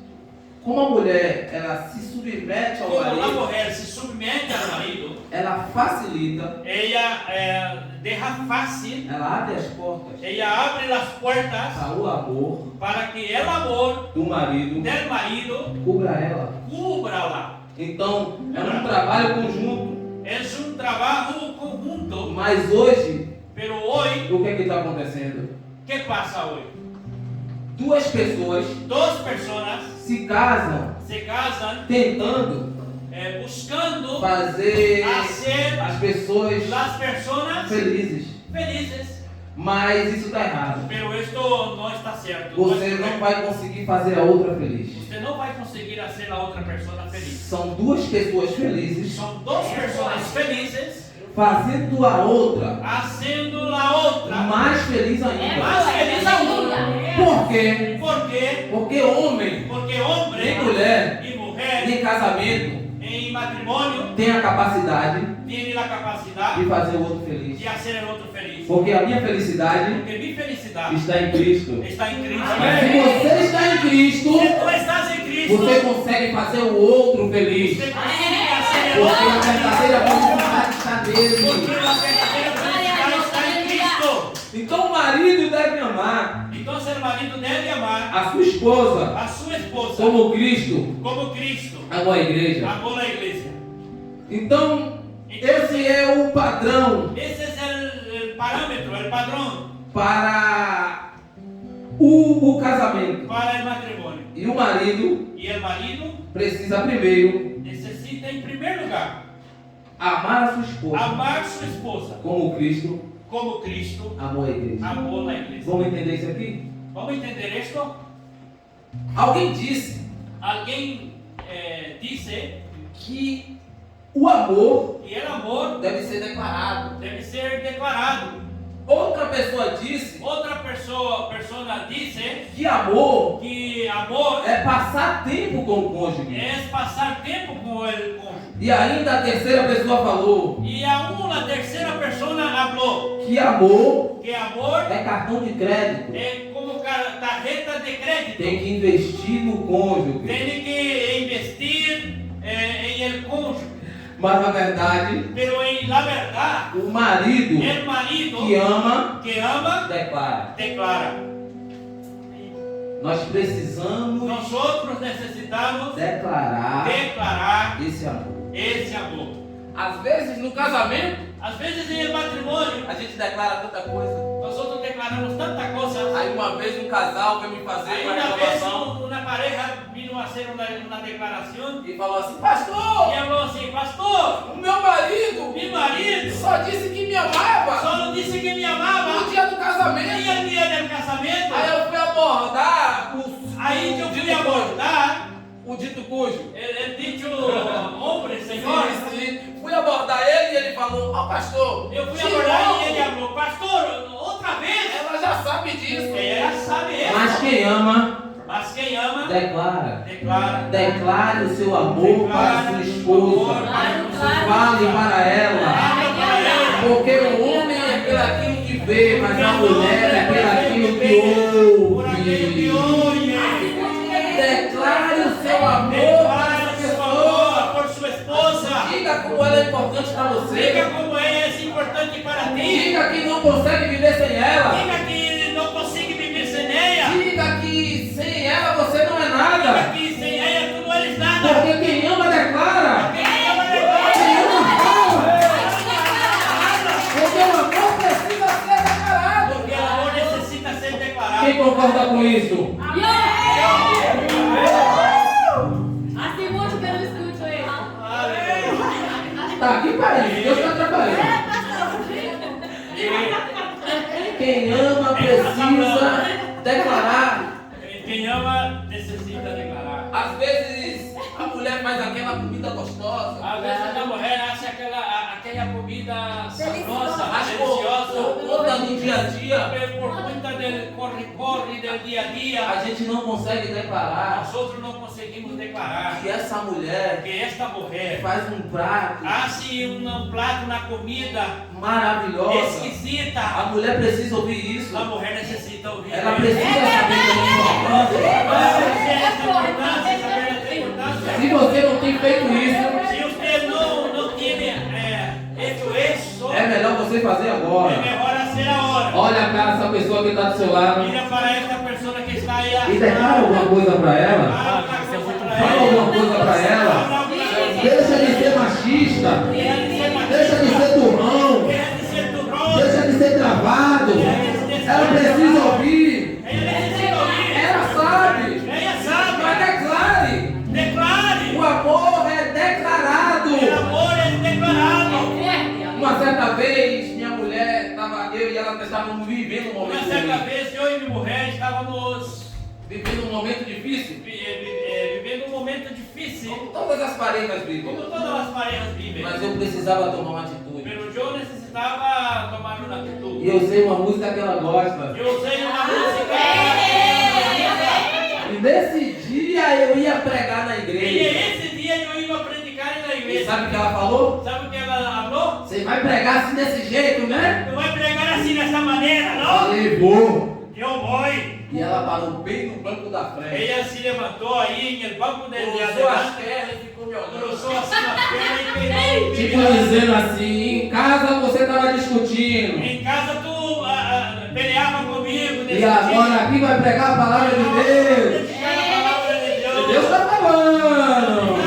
Como a mulher ela se submete ao Como la marido, mujer se submete al marido, ela facilita, ella deja fácil, ela abre as portas ella abre las puertas para o amor para que el amor do marido del marido cubra ela. cubra-la. Então é um trabalho conjunto. Es un trabajo conjunto, Mas hoje, pero hoy, o que está acontecendo? ¿qué pasa hoy? Duas pessoas Dos personas se casam se casan tentando buscando fazer hacer as pessoas las personas felizes. felices. Mas isso está errado. Pero esto no está cierto. Você No es não correcto. vai conseguir fazer a outra feliz. Usted no va a conseguir hacer a otra persona feliz. São duas pessoas felizes Son dos personas felices fazendo a outra haciendo la otra mais feliz É ainda. mais feliz ainda. Por quê? ¿Por qué? Porque homem, Porque hombre nem mulher, y mujer nem casamento en em matrimônio tem a capacidade tem a capacidade de fazer o outro feliz. de fazer o outro feliz. Porque a minha felicidade Porque minha felicidade está em Cristo. está em Cristo. Se você está em Cristo, Se tu estás em Cristo, você consegue fazer o outro feliz. você consegue fazer Porque a outro verdadeira feliz. felicidade está Porque nele. a verdadeira felicidade está em Cristo. Então o marido deve amar Então, o marido deve amar a sua esposa a sua esposa como Cristo como Cristo amou a igreja. amou a igreja. Então, esse é o padrão Esse é o parâmetro, o padrão para o casamento. para o matrimônio. E o marido E o marido precisa primeiro necessita, em primeiro lugar, amar a sua esposa amar sua esposa como Cristo como Cristo amou a igreja. amou a igreja. Vamos entender isso aqui? Vamos entender isto? Alguém disse Alguém disse que o amor que o amor deve ser declarado. deve ser declarado. Outra pessoa disse Outra persona disse que amor que amor é passar tempo com o cônjuge. é passar tempo com o cônjuge. E ainda a terceira pessoa falou E a terceira persona falou que amor que amor é cartão de crédito. é como tarjeta de crédito. Tem que investir no cônjuge. Tem que investir em el cônjuge. Mas na verdade, Pero en la verdad, o marido el marido que ama que ama declara. declara. Nós precisamos Nosotros necesitamos declarar declarar esse amor. esse amor. Às vezes no casamento Às vezes em el matrimônio, a gente declara tanta coisa. nosotros declaramos tanta cosa. Aí uma vez um casal veio me fazer Aí uma uma vez reclamação uma pareja vino a hacer uma declaração e falou assim: e pastor, falou assim: pastor, o meu marido meu marido só disse que me amava só não disse que me amava no dia do nem casamento. no dia do casamento. Aí eu fui abordar Aí que eu fui dito abordar o dito cujo. ele disse o homem, senhor. Sim. Fui abordar ele e ele falou: ó pastor, Eu fui de abordar novo? e ele falou: pastor, outra vez? Ela já sabe disso. Ela sabe isso. Mas quem ama, Mas quem ama, declara. declara. Declare o seu amor para sua esposa. Fale para ela. Porque o homem é pelo aquilo que vê, mas a mulher é pelo aquilo que Por aquilo que ouve. ouve. Declare o seu amor para Declare essa seu pessoa. amor por sua esposa. Diga como ela é importante para Diga você. como é importante para ti. Diga que não consegue viver sem ela. Diga que não consigo viver sem ela. Diga que sem ela você não é Diga nada. que sem ela tu não eres nada. Porque quem ama declara. Quem ama, Quem declara. ama fala. Porque o amor precisa ser declarado. Porque o amor necessita ser declarado. Quem concorda com isso? Assim muito que eu não escuto ele. Aleluia. Tá aqui para isso. Deus está trabalhando. Quem ama precisa declarar. Quem ama necessita declarar. Às vezes a mulher faz aquela comida gostosa. Às vezes a mulher acha aquela comida saborosa, Mas deliciosa. por conta do dia a dia, Por conta do corre-corre do dia a dia, a gente não consegue declarar nós outros não conseguimos declarar que essa mulher que esta mulher faz um prato hace um prato na comida maravilhosa. esquisita. A mulher precisa ouvir isso. A mulher necessita ouvir. Ela isso. precisa saber da importância. Se você não tem feito isso, Se você não tem feito isso, é melhor você fazer é agora. melhor ser a hora. Olha para essa pessoa que está do seu lado Mira para esta pessoa que está aí e declara alguma coisa para ela. Fala alguma coisa para ela. Deixa de ser machista. Deixa de ser turrão. Deixa de ser travado. Ela precisa ouvir. Ela sabe. Mas declare. O amor é declarado. Uma certa vez, minha mulher, eu e ela estávamos vivendo um Uma momento certa ruim. vez, eu e minha mulher estávamos Vivendo um momento difícil. vivendo um momento difícil, Como todas as parejas vivem. como todas as parejas vivem. Mas eu precisava tomar uma atitude. Pero eu necessitava tomar uma E atitude. eu usei uma música que ela gosta. Eu usei uma música. E nesse dia eu ia pregar na E igreja. esse dia eu ia predicar na vezes. Sabe o que ela falou? Sabe o que ela falou? Você vai pregar assim desse jeito, né? Não vai pregar assim dessa maneira, não? Levou. Eu vou. E ela parou bem no banco da frente. Ella se levantou aí no banco de Cruzou as adelante, pernas e ficou me olhando. cruzou assim as pernas e pegou. Tipo dizendo assim, em casa você estava discutindo. Em casa tu peleava comigo. E agora aqui vai pregar a palavra de Deus. Deus está falando.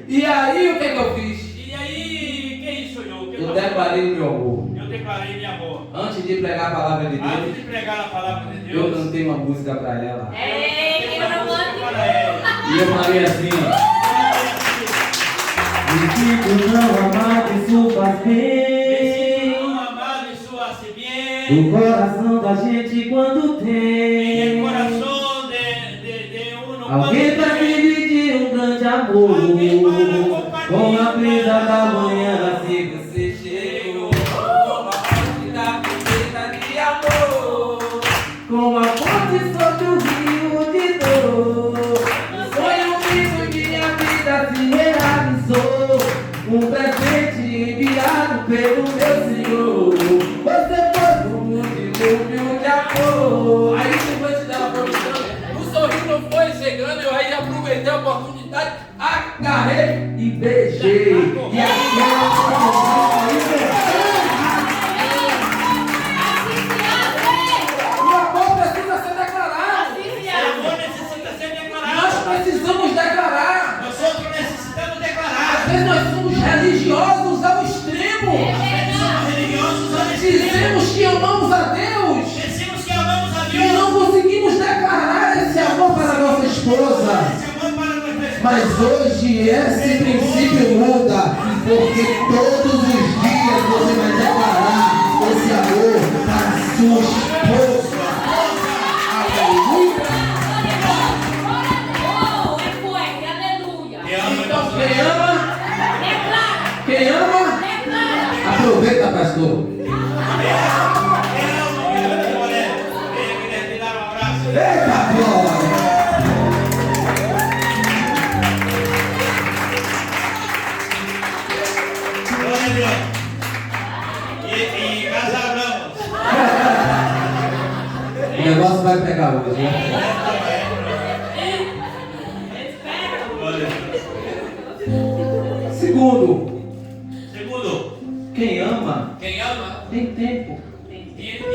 E aí o que eu fiz? E aí, que isso eu? Eu declarei o meu amor. Eu declarei minha amor. Antes de pregar a palavra de Antes Deus, de pregar a palavra de eu Deus, cantei uma música para ela. Ei, que romântico. para ela. E eu falei assim, Bendito não amar, isso faz bem. Não amado, isso hace bien. Do coração da gente quando En el tem corazón de uno. alguém pra dividir um grande amor. Com a brisa da manhã, assim você chegou. Com a fonte da primeira de amor. Com a fonte sobre o rio de dor. Um sonho vivo de minha vida se realizou. Um presente enviado pelo meu Senhor. Você foi um dilúvio de amor. Aí depois dela perguntando, o sorriso não foi chegando, eu aí aproveitei a oportunidade, agarrei e beijei. E aí o amor precisa ser declarado. O amor necesita ser declarado. Nós precisamos declarar. Nosotros necesitamos Às declarar. vezes nós somos religiosos ao extremo. Somos religiosos ao extremo. Dizemos que amamos a Deus Decimos que amamos a e Deus. não conseguimos declarar esse amor para a nossa esposa. Esse amor para nossa esposa. Mas hoje esse princípio muda, porque todos os dias você vai declarar esse amor para a sua esposa. Aleluia! Oh, é fuerte, aleluia. Então quem ama, Declara, quem ama, declara. aproveita, pastor. Eita glória! Glória a Deus. E casamos. O negócio vai pegar hoje, né? Glória a Deus. Segundo, Segundo, quem ama quem ama tem tempo tem tempo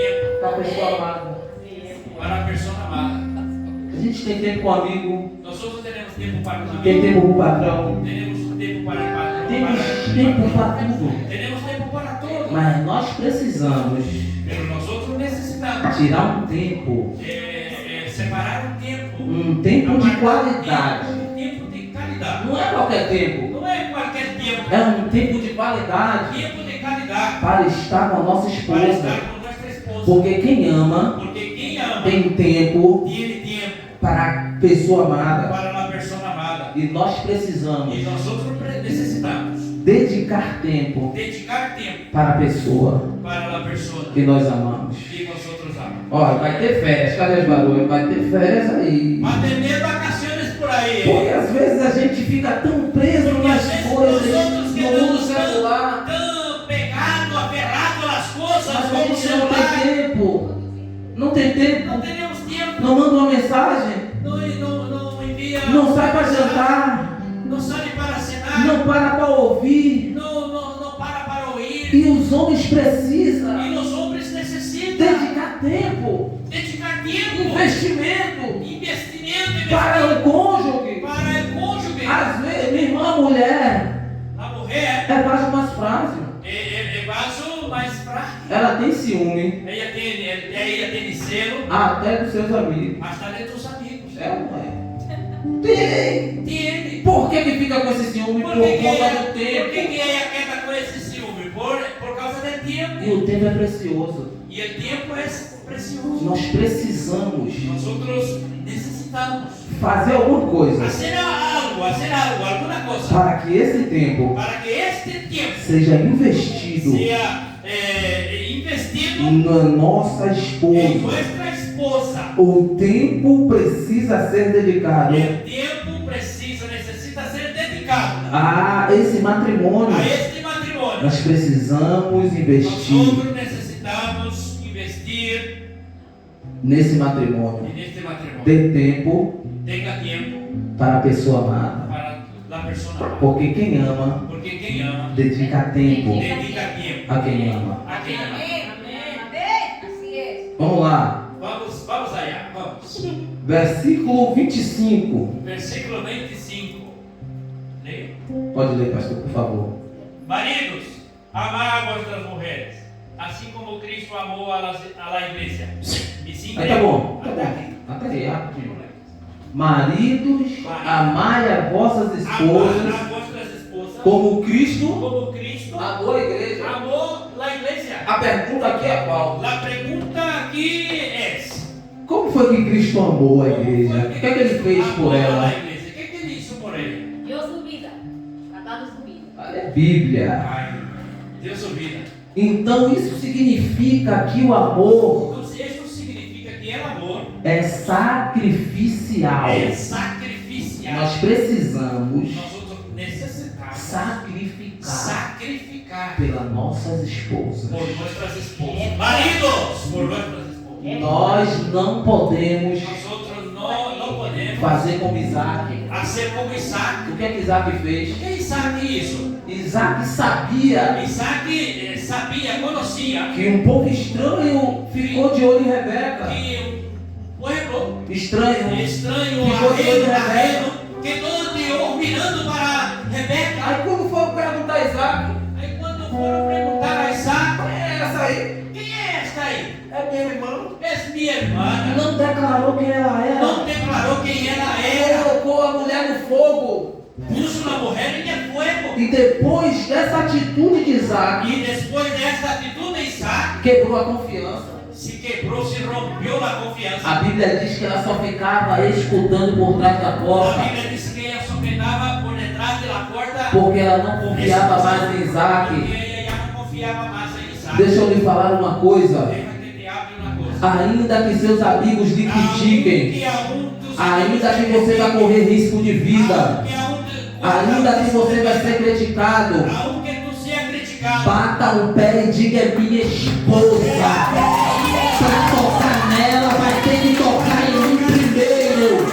para a pessoa amada. para a pessoa amada. A gente tem tempo com o amigo, Nós temos tempo para os tem amigos. tempo com o patrão, Tempo para o patrão. temos tempo para tudo. Temos tempo para tudo. Mas nós precisamos Pero nosotros necesitamos tirar um tempo, separar tempo de qualidade. Um tempo de qualidade. Não é qualquer tempo, Não é qualquer tempo. é um tempo de qualidade Tempo de qualidade para estar com a nossa para esposa. estar com nossa esposa. Porque quem ama Porque quem ama tem tempo tiene tempo para a pessoa amada. para a pessoa amada. E nós precisamos E nós necessitamos dedicar tempo dedicar tempo para a pessoa para a pessoa que nós amamos. que nós outros amamos. Olha, vai ter férias, cadê os barulhos? Vai ter férias aí. Mas tem medo vacações por aí. Porque às vezes a gente fica tão preso Porque às nas vezes coisas, nós outros no queremos mundo celular, tão pegado, aferrado às coisas, mas a como o gente não celular. tem tempo. Não tem tempo. Não temos tempo. Não manda uma mensagem. Não envia. Não sai para jantar. Não sai para cenar. Não para ouvir. Não para ouvir. E os homens precisam E os homens necessitam dedicar tempo, dedicar tempo, investimento para o cônjuge. para o cônjuge. Às vezes, minha irmã, mulher, A mulher é quase mais frágil. é vaso mais fraco. Ela tem ciúme Ela tem selo até dos seus amigos. hasta de tus amigos. É ou não é? Tem. Tiene. Por que fica com esse ciúme? Por conta do Por que tempo. ela queda com esse ciúme? Por causa do tempo. E o tempo é precioso. E o tempo é precioso. Nós precisamos Nós outros necessitamos fazer alguma coisa fazer algo, alguma coisa, para que esse tempo para que este tempo seja investido seja investido na nossa em esposa. nossa esposa. O tempo precisa ser dedicado O tempo necessita ser dedicado a esse matrimônio, a este matrimonio, nós precisamos investir nosotros necesitamos investir nesse matrimônio. en este matrimonio. Dê tempo Tenga tiempo para a pessoa amada. para la persona amada. Porque quem ama, Porque quien ama, dedica tempo dedica tiempo a quem ama. a quien ama. Amén. Amén. Así es. Vamos lá. Vamos allá, vamos. Versículo 25. Versículo 25. Leia. Pode ler, pastor, por favor. Maridos, amad a vuestras mujeres, así como Cristo amó a la iglesia. Y sin Aí tá bom. Tá Até bom. aqui. Até aí, rapidinho. Maridos, amai a vossas Amad esposas a vuestras esposas como Cristo como Cristo amou a igreja. amó la iglesia. A pergunta aqui é qual? La pregunta aquí es: Como foi que Cristo amou a igreja? O que é que ele fez por amó a ela? la iglesia? ¿Qué que él hizo por ella? Dio su vida. Ha dado su vida. Olha a Bíblia. Ay, dio su vida. Então isso significa que o amor Entonces, esto significa que el amor é sacrificial. es sacrificial. Nós precisamos Nosotros necesitamos sacrificar sacrificar pelas nossas esposas. por nuestras esposas. Maridos, por nuestras esposas. Nós não podemos Nosotros no podemos fazer como Isaac. hacer como Isaac. O que é que Isaac O fez? que Isaac hizo? Isaac sabia Isaac sabía, conocía que um povo estranho ficou de olho em Rebeca. que un pueblo Estranho. extraño, Ficou de olho em Rebeca. ajeno, que todos dio mirando para Rebeca. Aí quando foram perguntar a Isaac, Aí quando foram perguntar a Isaac, quem é essa aí? quem é esta aí? É minha irmã. É minha irmã. Não declarou quem ela era. Não declarou quem ela era. Colocou a mulher no fogo. Puso na mulher em el fuego. E depois dessa atitude de Isaac, E depois desta atitude de Isaac, quebrou a confiança. se quebrou, se rompeu a confiança. A Bíblia diz que ela só ficava escutando por trás da A porta, Bíblia diz que ela só quedava por detrás da porta. porque ela não confiava mais em Isaac. Porque ela já não confiava mais em Isaac. Deixa eu lhe falar uma coisa. Deixa que te abre uma coisa. Ainda que seus amigos lhe critiquem, ainda que você vai correr risco de vida, ainda que você vai ser criticado, Aunque tu seas criticado, bata o pé e diga: é minha esposa. Para tocar nela, vai ter que tocar em mim primeiro.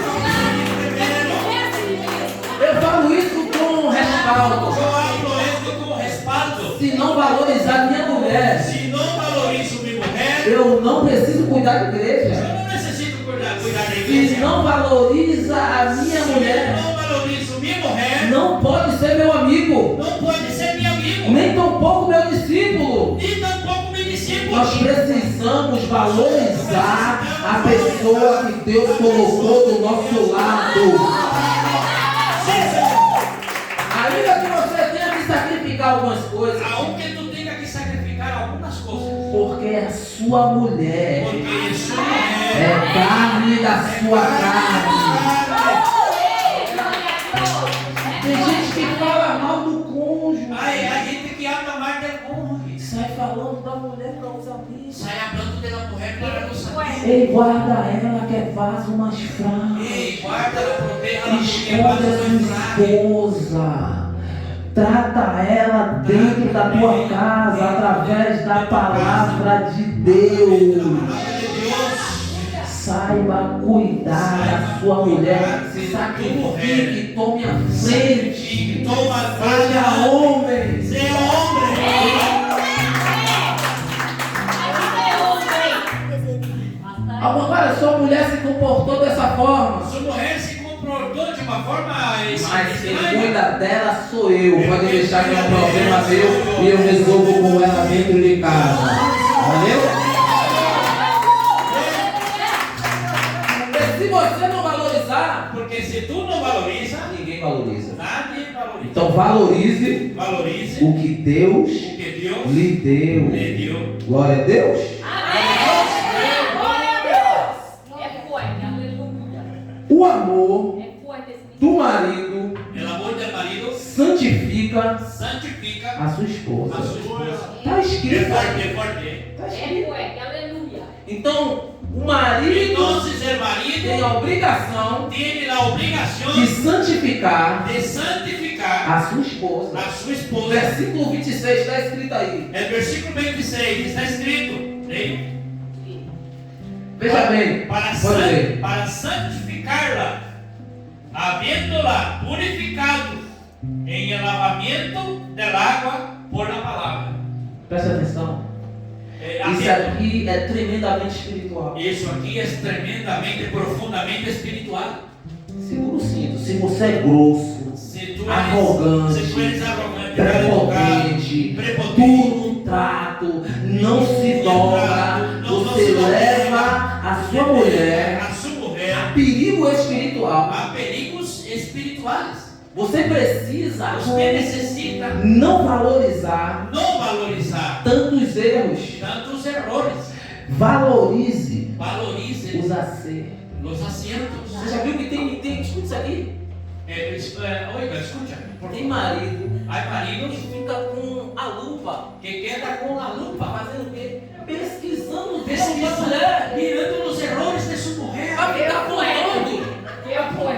Eu falo isso com respaldo. eu hablo esto com respaldo. Se não valorizar minha mulher, Se não valorizo minha mulher, eu não preciso cuidar da igreja. eu não necessito cuidar da Se igreja. não valoriza a minha Se mulher, eu não valorizo minha mulher, não pode ser meu amigo, não pode ser meu amigo, nem tampouco meu discípulo. nem tampouco meu discípulo. Nós precisamos valorizar a pessoa que Deus colocou do nosso lado. Ainda que você tenha que sacrificar algumas coisas, Aunque tu tenha que sacrificar algumas coisas, porque é a sua mulher, porque isso é carne da sua carne. Tem gente que fala mal do cônjuge, Ai, a gente que habla mais del cônjuge, sai falando da mulher para os amigos. sai hablando de la mujer para los amigos. Ei, guarda ela que é vaso mais fraco. Ei, guarda-la, proteja-la, porque Esconde vai a ser sua fraca. esposa. Trata ela dentro da tua casa através da palavra de Deus. Saiba cuidar da sua mulher. Se sacrifique, tome a frente. Seja homem. Sea hombre. Agora, sua mulher se comportou dessa forma. Sua mulher se comportou de uma forma Mas quem estranha. cuida dela sou eu. Pode deixar que é um problema meu e eu resolvo com ela dentro de casa. Valeu? Porque se você não valorizar, Porque se tu não valoriza, ninguém valoriza. nadie valoriza. Então valorize Valorize o que Deus o que Deus lhe deu. lhe deu. Glória a Deus. O amor do marido El amor del marido santifica santifica a sua a esposa. sua esposa. Está É escrito. forte, é forte. Está escrito. Aleluya. Então, o marido Entonces el tem marido a obrigação tiene la obligación de santificar de santificar a sua esposa. a sua esposa. Versículo 26 está escrito aí. É versículo 26, está escrito. Hein? Veja bem, pode ler. Para santificar-la, havendo-la purificado em lavamento del água por la palavra. Preste atenção. Isso aqui é tremendamente espiritual. Isso aqui é tremendamente, profundamente espiritual. Segura o cinto. Se você é grosso, Se tu arrogante, se tu eres arrogante, prepotente, tudo no trato, não se dobra, você leva a sua mulher a sua mulher a perigo espiritual. a perigos espirituais. Você precisa Você necessita não valorizar não valorizar tantos erros. tantos errores. Valorize Valorize os acertos. os acertos. Você já viu que tem escuta isso aqui? Oiga, escuta. Tem marido Há maridos que fica com a lupa, que queda com a lupa, fazendo o quê? Pesquisando pesquisando, mulher. mirando nos errores de sua mulher. Vai ficar apontando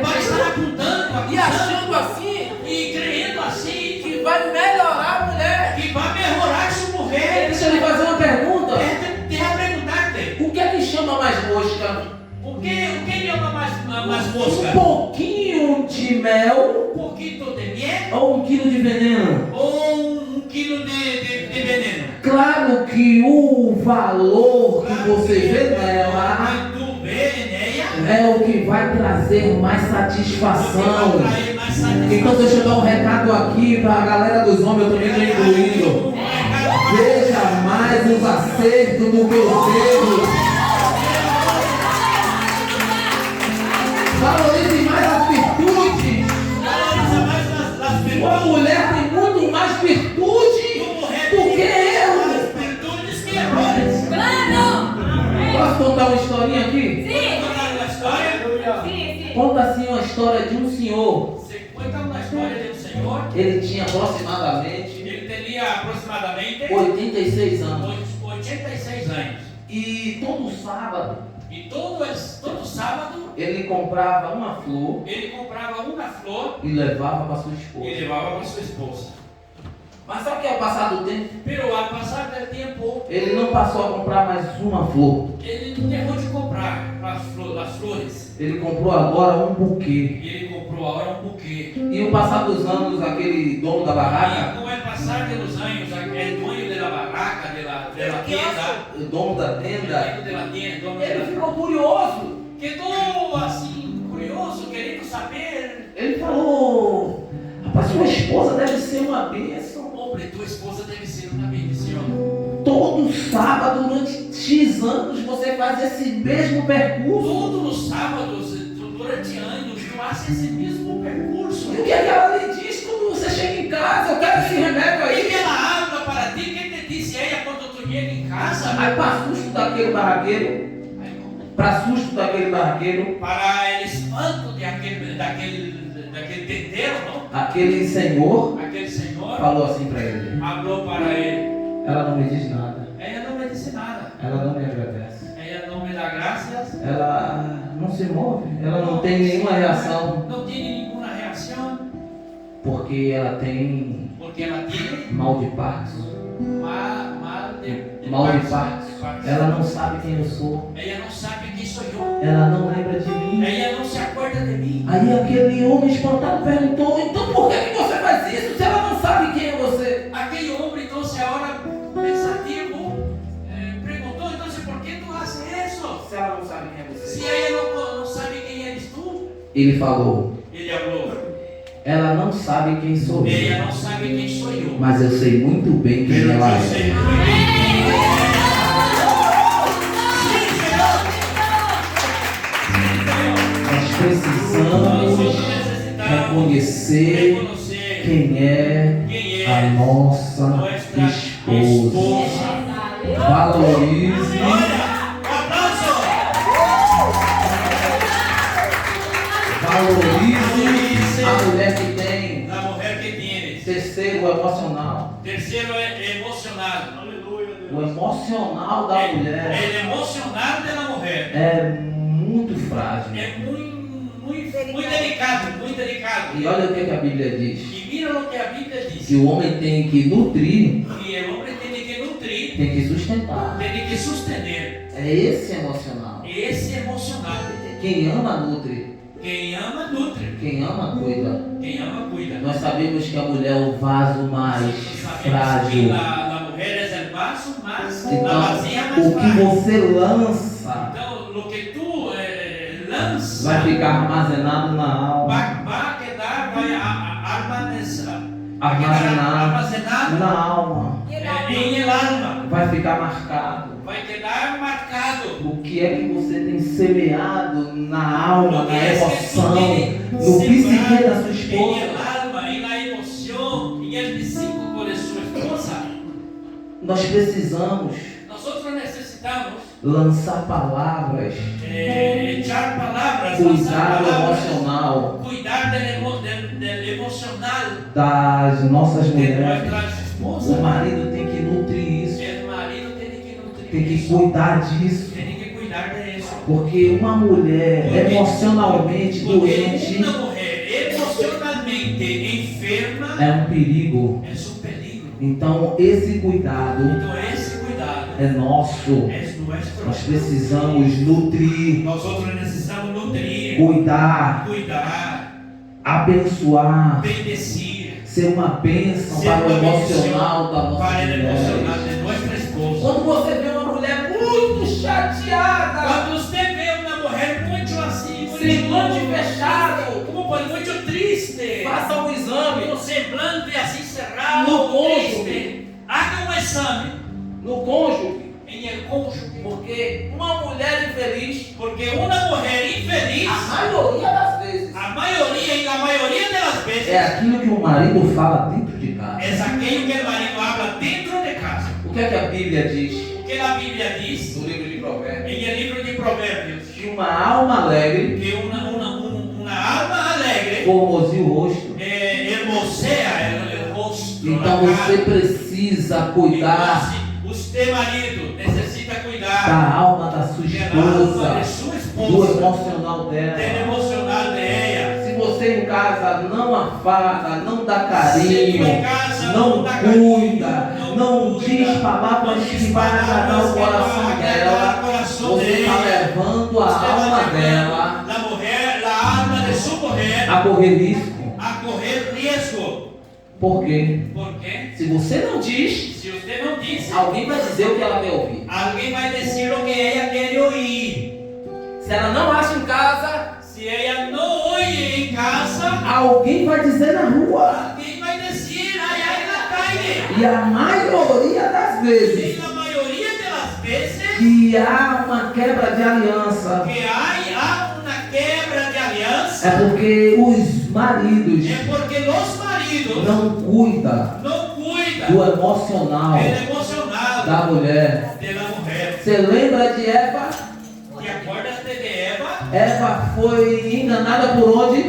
Vai estar apontando, e achando assim e crendo assim que vai melhorar a mulher. que vai melhorar sua mulher. Deixa eu lhe fazer uma pergunta. Tem a perguntar-te. O que é que chama mais mosca? O que chama mais Um mosca? pouquinho de mel Um pouquinho de miel ou 1 quilo de veneno? ou 1 quilo de veneno? Claro que o valor que você vê nela Tu vê nela, é o que vai trazer mais satisfação. vai trazer mais satisfação. Então deixa eu dar um recado aqui para a galera dos homens, eu também estou incluindo. Veja mais os acertos do que os erros. Valorize mais as virtudes. Valoriza mais as Uma virtudes. mulher tem muito mais virtude do que erro. Mais virtudes que errores. Claro! Posso contar uma historinha aqui? Sim! Contar uma história. Sim! Conta assim uma história de um senhor. Você conta uma história de um senhor. Ele tinha aproximadamente Ele teria aproximadamente 86 anos. 86 anos. E todo sábado E todo sábado ele comprava uma flor ele comprava uma flor e levava para sua e esposa. levava para sua esposa. Mas sabe o que ao passar do tempo? Pero ao passar do tempo, Ele não passou a comprar mais uma flor. ele não deixou de comprar as flores. Ele comprou agora um buquê. Ele comprou agora um buquê. E o passar dos anos, aquele dono da E barraca, com o passar dos anos, aquele dono da barraca, da tienda, o dono da tenda, dono ele da ficou curioso. quedou assim, curioso, querendo saber. Ele falou: rapaz, sua esposa deve ser uma bênção. Homem, tua esposa deve ser uma bendição. Todo sábado, durante X anos, você faz esse mesmo percurso. Todos os sábados, durante anos, tu fazes esse mesmo percurso. E o que é que ela lhe diz quando você chega em casa? Eu quero esse remédio E aí. que ela habla para ti, quem te disse ela quando tu chega em casa? Aí, para susto daquele barraqueiro, Para o espanto daquele tendeiro, não? aquele senhor Aquele senhor falou assim para ele: falou para ele: ela não me diz nada, ela não me disse nada, ela não me agradece, ela não me dá graças, ela não se move, ela não tem nenhuma reação, não tem nenhuma reação, porque ela tem porque ela tem mal de partos. mal de partos. Ela não sabe quem eu sou, Ela não sabe quem sou eu. ela não lembra de mim. Ela não se acorda de mim. Aí aquele homem espantado perguntou: então por que você faz isso se ela não sabe quem é você? Aquele homem, então, agora pensativo, perguntou: então, por que tu fazes isso? Se ela não sabe quem é Se você. ela não sabe quem eres tu, Ele falou: ele falou: ela não sabe quem sou eu, ela não sabe quem sou eu. mas eu sei muito bem quem Pero ela eu é. sei muito bem. Nós precisamos reconhecer quem é a nossa esposa. Valorize. Valorize a mulher que tem. La mujer que tienes. Terceiro, o emocional. Terceiro é emocionado. O emocional da mulher El emocional da mulher é muito frágil. é muito delicado, muito delicado. E olha o que a Bíblia diz. E mira mira lo que a Bíblia diz. que o homem tem que nutrir, E o homem tem que nutrir, tem que sustentar. tem que sustener. É esse emocional. Esse emocional. Quem ama, nutre. Quem ama, nutre. Quem ama, cuida. Quem ama, cuida. Nós sabemos que a mulher é o vaso mais Sabemos que frágil. a mulher é o vaso mais, a Então, vasilha mais o que frágil. você lança Então, o que tu lança vai ficar armazenado na alma. vai quedar, vai Armazenado armazenado na alma. em el alma. Vai ficar marcado. Vai quedar marcado. O que é que você tem semeado na alma, O que na é que tu emoção, tienes no psique sembrado da sua en el esposa? alma, en la emoción, en el psíquico de su esposa. Nós precisamos Nosotros necesitamos lançar palavras, echar palabras, cuidar lanzar do palabras, emocional cuidar del emocional das nossas de mulheres. nuestras O esposas. marido tem que nutrir isso, El marido tiene que nutrir tem que eso, cuidar disso. tiene que cuidar de eso. Porque uma mulher Porque emocionalmente doente una mujer emocionalmente enferma é um perigo. es un peligro. Então esse cuidado Então esse cuidado é nosso. é nuestro. Nós precisamos nutrir, Nosotros necesitamos nutrir, cuidar, cuidar, abençoar, bendecir, ser uma bênção ser para o uma emocional da bendición nossa para el emocional mulher. de nuestra esposa. Quando você vê uma mulher muito chateada, Quando você vê uma mulher muito assim, semblante fechado, como foi muito triste, faça um exame com o semblante assim cerrado, No cônjuge. triste, haga um exame no cônjuge, em el cônjuge, porque uma mulher infeliz, porque uma mulher infeliz, a maioria das vezes, a maioria, e a maioria das vezes, é aquilo que o marido fala dentro de casa. é aquilo que o marido habla dentro de casa. O que é que a Bíblia diz O que a Bíblia diz no livro de Provérbios? em el livro de Provérbios, Que uma alma alegre que uma alma alegre formoseia o rosto. hermosea el rosto, Então la você cara. precisa cuidar Então, você, marido, necessita cuidar da alma da sua da alma de esposa, sua do esposa, emocional do dela. emocional de ella. Se você em casa não afaga, não dá Se carinho, tu em casa não dá cuida, carinho, não cuida, diz palavras não que diz vai agradar palavras o que vai coração agradar dela, o coração você está dela. levando a Você vai alma levando dela a mulher, a alma de sua mulher a correr risco. a correr risco. Por quê? Porque Se você não diz, se você não disse, alguém vai dizer o que ela quer ouvir. alguém vai dizer o que ela quer ouvir. Se ela não acha em casa, Se ela não ouve em casa, alguém vai dizer na rua. alguém vai dizer aí na calle. E a maioria das vezes E na maioria das vezes que há uma quebra de aliança que há uma quebra de aliança é porque os maridos é porque os maridos não cuidam não cuidam do emocional do emocional da mulher. da mulher. Você lembra de Eva? E acorda-se de Eva. Eva foi enganada por onde?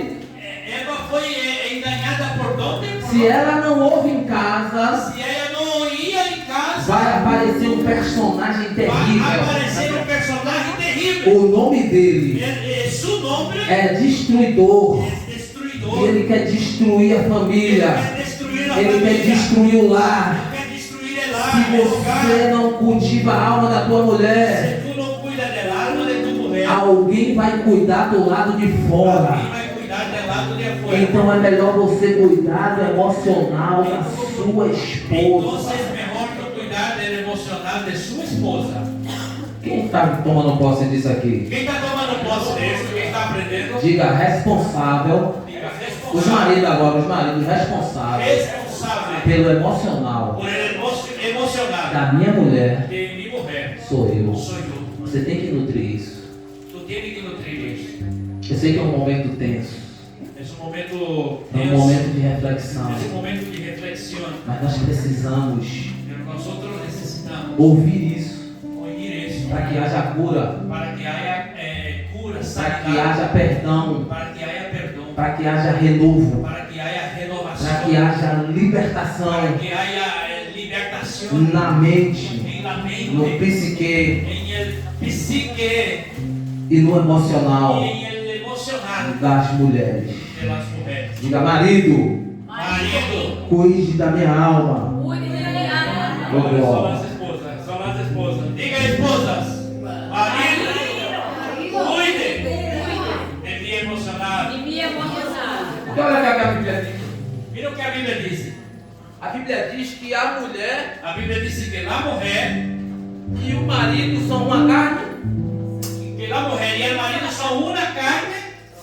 Eva foi enganada por onde? Se ela não ouve em casa, Se ela não ia em casa, vai aparecer um personagem vai terrível. aparecer um personagem terrível. O nome dele Seu nome é Destruidor. é destruidor. E ele quer destruir a família. Ele quer destruir a Ele quer família. destruir o lar. Ele quer destruir o lar, Se o lugar. você não cultiva a alma da tua mulher, Se tu não cuida da alma de tu mulher, alguém vai cuidar do lado de alguém fora. vai cuidar do lado de fora. Então é melhor você cuidar do emocional da sua Então esposa. é melhor tu cuidar do emocional de sua esposa. Quem está tomando posse disso aqui? Quem está tomando posse disso? Quem está aprendendo? Diga responsável. Diga Os responsável. maridos agora, os maridos responsáveis Responsável pelo emocional por ele emocional da minha mulher de minha mulher. sou eu. Sou eu. Você tem que nutrir isso. Tu tens que nutrir isso. Eu sei que é um momento tenso, Esse momento é um momento de reflexão, esse momento de reflexão. mas nós precisamos Nós outros necessitamos ouvir isso ouvir isso para que haja cura, para que haja cura, para que sanidade, haja perdão, para que haja perdão, para que haja renovo, para que haja renovação, para que haja para libertação que haja libertação na mente, em la mente, no psique em el psique e no e emocional em el emocional das mulheres. de las mulheres. Diga, marido, Marido. cuide da minha alma. Cuide da minha alma. Agora só nas esposas. Só nas esposas. Diga, esposas. Marido. Cuide de mim emocionado. E me emocionar. Porque olha o que a Bíblia diz. Mira o que a Bíblia diz. A Bíblia diz que a mulher A Bíblia diz que a mulher, e o marido são uma carne que a mulher e o marido são uma carne,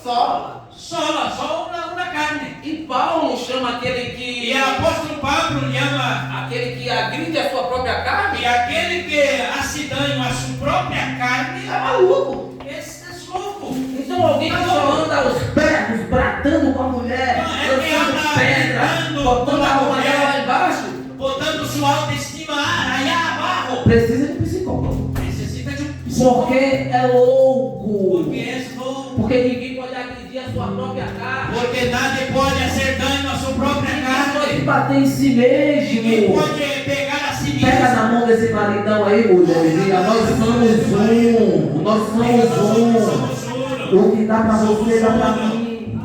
só. só uma carne. E Paulo chama aquele E que o apóstolo Pablo chama aquele que agride a sua própria carne e aquele que hace dano à sua própria carne, é maluco. esse é louco. Então alguém que só anda aos berros, bradando com a mulher, lançando pedra, botando a alma dela lá embaixo, Botando sua autoestima allá abaixo. Precisa de psicólogo. Necessita de psicólogo. Porque é louco. Porque é louco. porque ninguém pode agredir a sua própria carne. Porque nada pode fazer dano à sua própria Pode carne. bater em si Ninguém mesmo. pode pegar a si mesmo. Pega na mão desse maridão aí, mulher, e diga: nós somos um. Nós somos um. Somos uno. O que dá pra você, dá pra mim.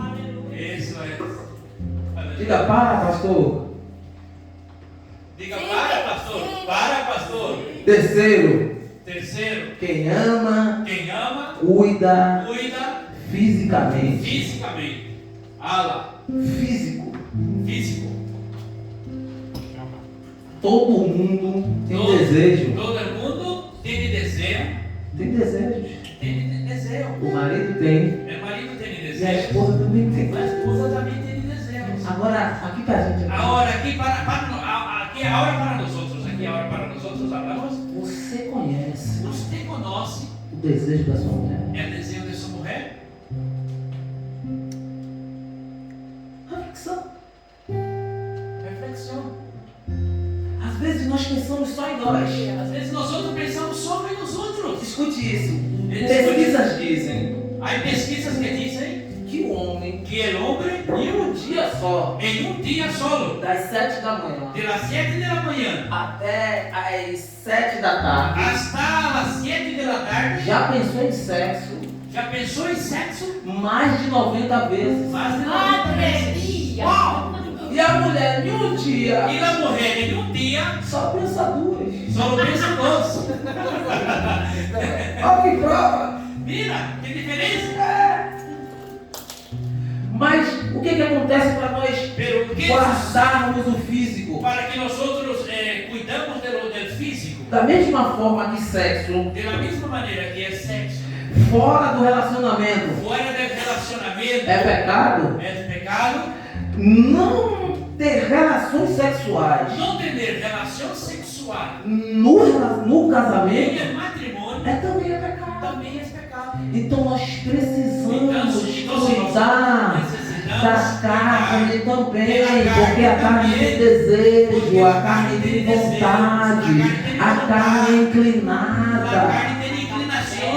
Isso é. Diga: para, pastor. Diga, para, pastor. Para, pastor. Terceiro, Terceiro, quem ama, quem ama, cuida cuida fisicamente. fisicamente. Ala, Físico. físico. Todo mundo tem desejo. Todo mundo tem desejo. Tem desejos. Tem desejo. O marido tem. Meu marido tem E a desejo. esposa também tem. A esposa também tem desejo. Agora, aqui pra gente. Agora, aqui aqui é a hora para nós outros. Aqui é a hora para nós outros. Falamos. Você conhece Você conhece o desejo da sua mulher? o desejo de sua mulher? Reflexão. Reflexão. Às vezes nós pensamos só em nós. Às vezes nós outros pensamos só nos outros. Escute isso. Pesquisas dizem Há pesquisas que dizem que o homem, que o homem, em um dia só, em dia solo, das 7 da manhã das 7 da manhã até às 7 da tarde, hasta as 7 da tarde, já pensou em sexo já pensou em sexo? mais de 90 vezes. Mais de 90 vezes. Alegria. Uau! E a mulher, em um dia, E a mulher, em dia, só pensa duas. só pensa dois. Olha que prova. Mira, que diferença. Mas o que acontece para nós Pero que guardarmos o físico? para que nós outros cuidamos do físico, Da mesma forma que sexo, da mesma maneira que é sexo, fora do relacionamento, fora do relacionamento, é pecado. é pecado. Não ter relações sexuais Não ter relação sexual no em casamento matrimônio também é pecado. também é pecado. Então nós precisamos Então, cuidar necessitamos da carne cuidar também, da carne porque a carne também, tem desejo, porque a a carne carne tem tem desejo, vontade, a a carne tem carne é a inclinada. carne tem inclinação.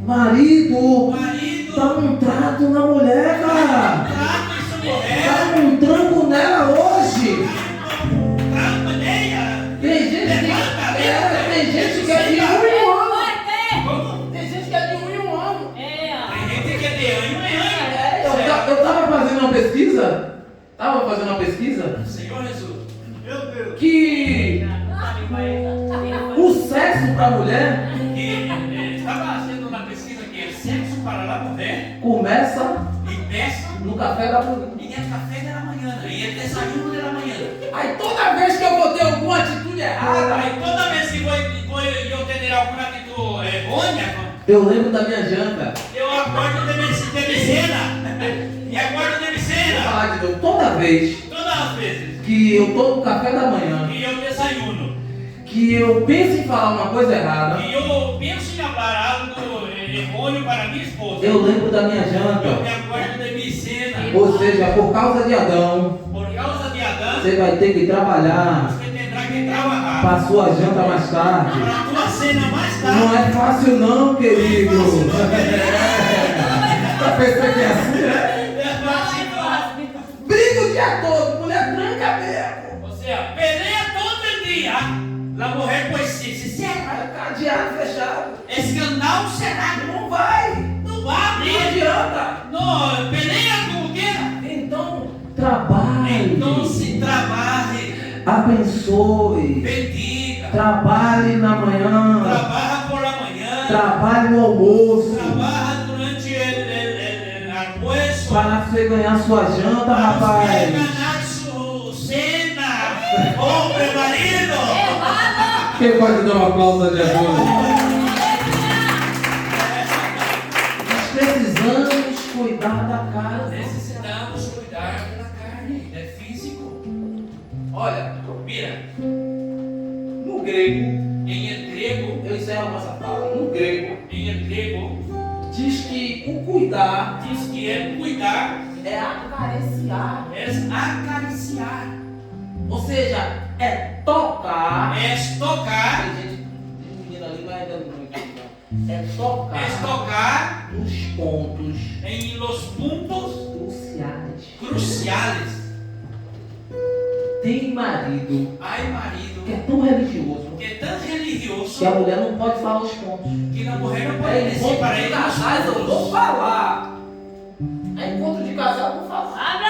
Marido, O marido dá um trato na mulher, cara. trata sua mulher, Dá um tranco nela hoje. trata nela. Tem gente que é de um em um ano. Como? Tem gente que é de um em um ano. Tem gente que é de ano em Eu ano. tava fazendo uma pesquisa. Senhor Jesus. Meu Deus. Que o sexo para a mulher Que estava fazendo uma pesquisa que é sexo para a mulher começa e peça no café da manhã. e é café da manhã e é desayuno da manhã. Aí toda vez que eu vou ter alguma atitude errada, Aí toda vez que eu ter alguma atitude errônea, eu lembro da minha janta. eu acordo de cena. E acordo de Vou cena. falar de novo. Toda vez Todas as vezes que eu tô no café da manhã, que eu desayuno, que eu penso em falar uma coisa errada, que eu penso em falar algo errôneo para minha esposa, eu lembro da minha eu janta. me acordo de minha cena. Ou seja, por causa de Adão, Por causa de Adão, você vai ter que trabalhar você terá que trabalhar para a sua janta mais tarde. para a tua cena mais tarde. Não é fácil não, querido. Tá pensando que é assim, né? Briga o dia todo, mulher tranca mesmo. Ou seja, peleia todo dia. A mulher pois se cerra. Cadeado fechado. Escandal cerrado. Não vai. Não vai Não abrir. adianta. Não, peleia como queira. Então, trabalhe Então ajude, se trabalhe, abençoe, bendiga, trabalhe na manhã, trabalha por la manhã, trabalhe no almoço, trabalha durante o almoço, para você ganhar sua janta, para você rapaz. ganhar sua cena, homem, marido. Errado. Quem pode dar um aplauso a Jesus? Nós precisamos cuidar da casa. Necessitamos cuidar da carne, é físico. Olha, Mira, no grego, em grego, eu encerro com essa fala. No grego, em grego, diz que o cuidar diz que é cuidar, é acariciar. é acariciar, Ou seja, é tocar. é tocar, Tem gente, tem menina ali, mas ainda não entende, não. É tocar é tocar nos pontos em los puntos cruciais. cruciales. Tem marido Ai, marido, que é tão religioso que é tão religioso que a mulher não pode falar os pontos. que a mulher não pode É dizer encontro para de ele casais, eu vou falar. É encontro de casal, eu vou falar.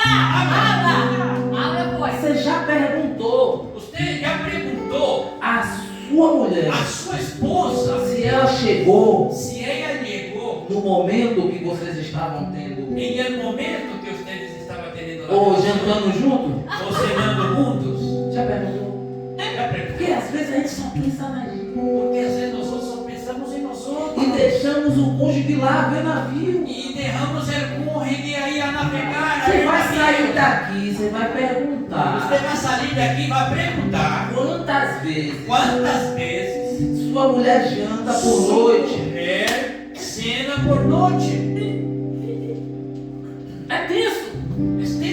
Abra, pois. Você já perguntou Você já perguntou à sua mulher a sua esposa se ela chegou se ela chegou no momento que vocês estavam tendo em el momento que vocês estavam tendo ou jantando junto? ou cenando juntos? Já perguntou? Já perguntou? Porque às vezes a gente só pensa na gente Porque às vezes nós só pensamos em nós outros e deixamos o cônjuge lá ver navio. e derramos o cônjuge aí a navegar. Você a vai ver sair navios. daqui, você vai Você perguntar vai sair daqui e vai perguntar quantas vezes sua mulher janta por sua noite. mulher cena por noite. É tenso.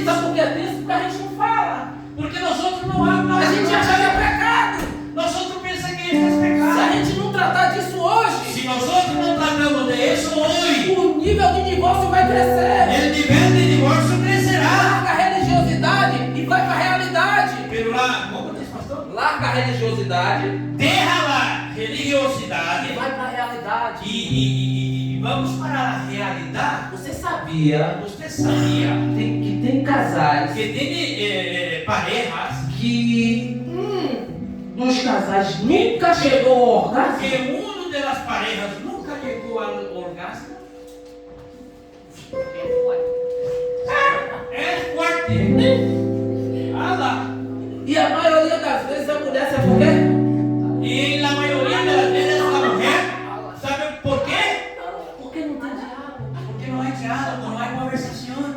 Sabe por que é tenso? Porque a gente não fala. Porque nós outros não A gente acha que é pecado. nós outros pensamos que isso é Se pecado. a gente não tratar disso hoje, Se nós outros não tratamos disso hoje, o nível de divórcio vai crescer. o nível de divórcio crescerá. Larga a religiosidade e vai para a realidade. Pelo lá, como diz pastor? Larga a religiosidade Derra lá religiosidade e vai para a realidade. e vamos para a realidade. Você sabia Você sabia que tem casais que tem parejas que dos casais nunca chegou ao orgasmo? que uma das parejas nunca chegou ao orgasmo? É forte. Ah lá. E a maioria das vezes a mulher sabe por quê? E na maioria das vezes a mulher, sabe por quê? Porque não tem diálogo. Porque não é diálogo, não é conversação.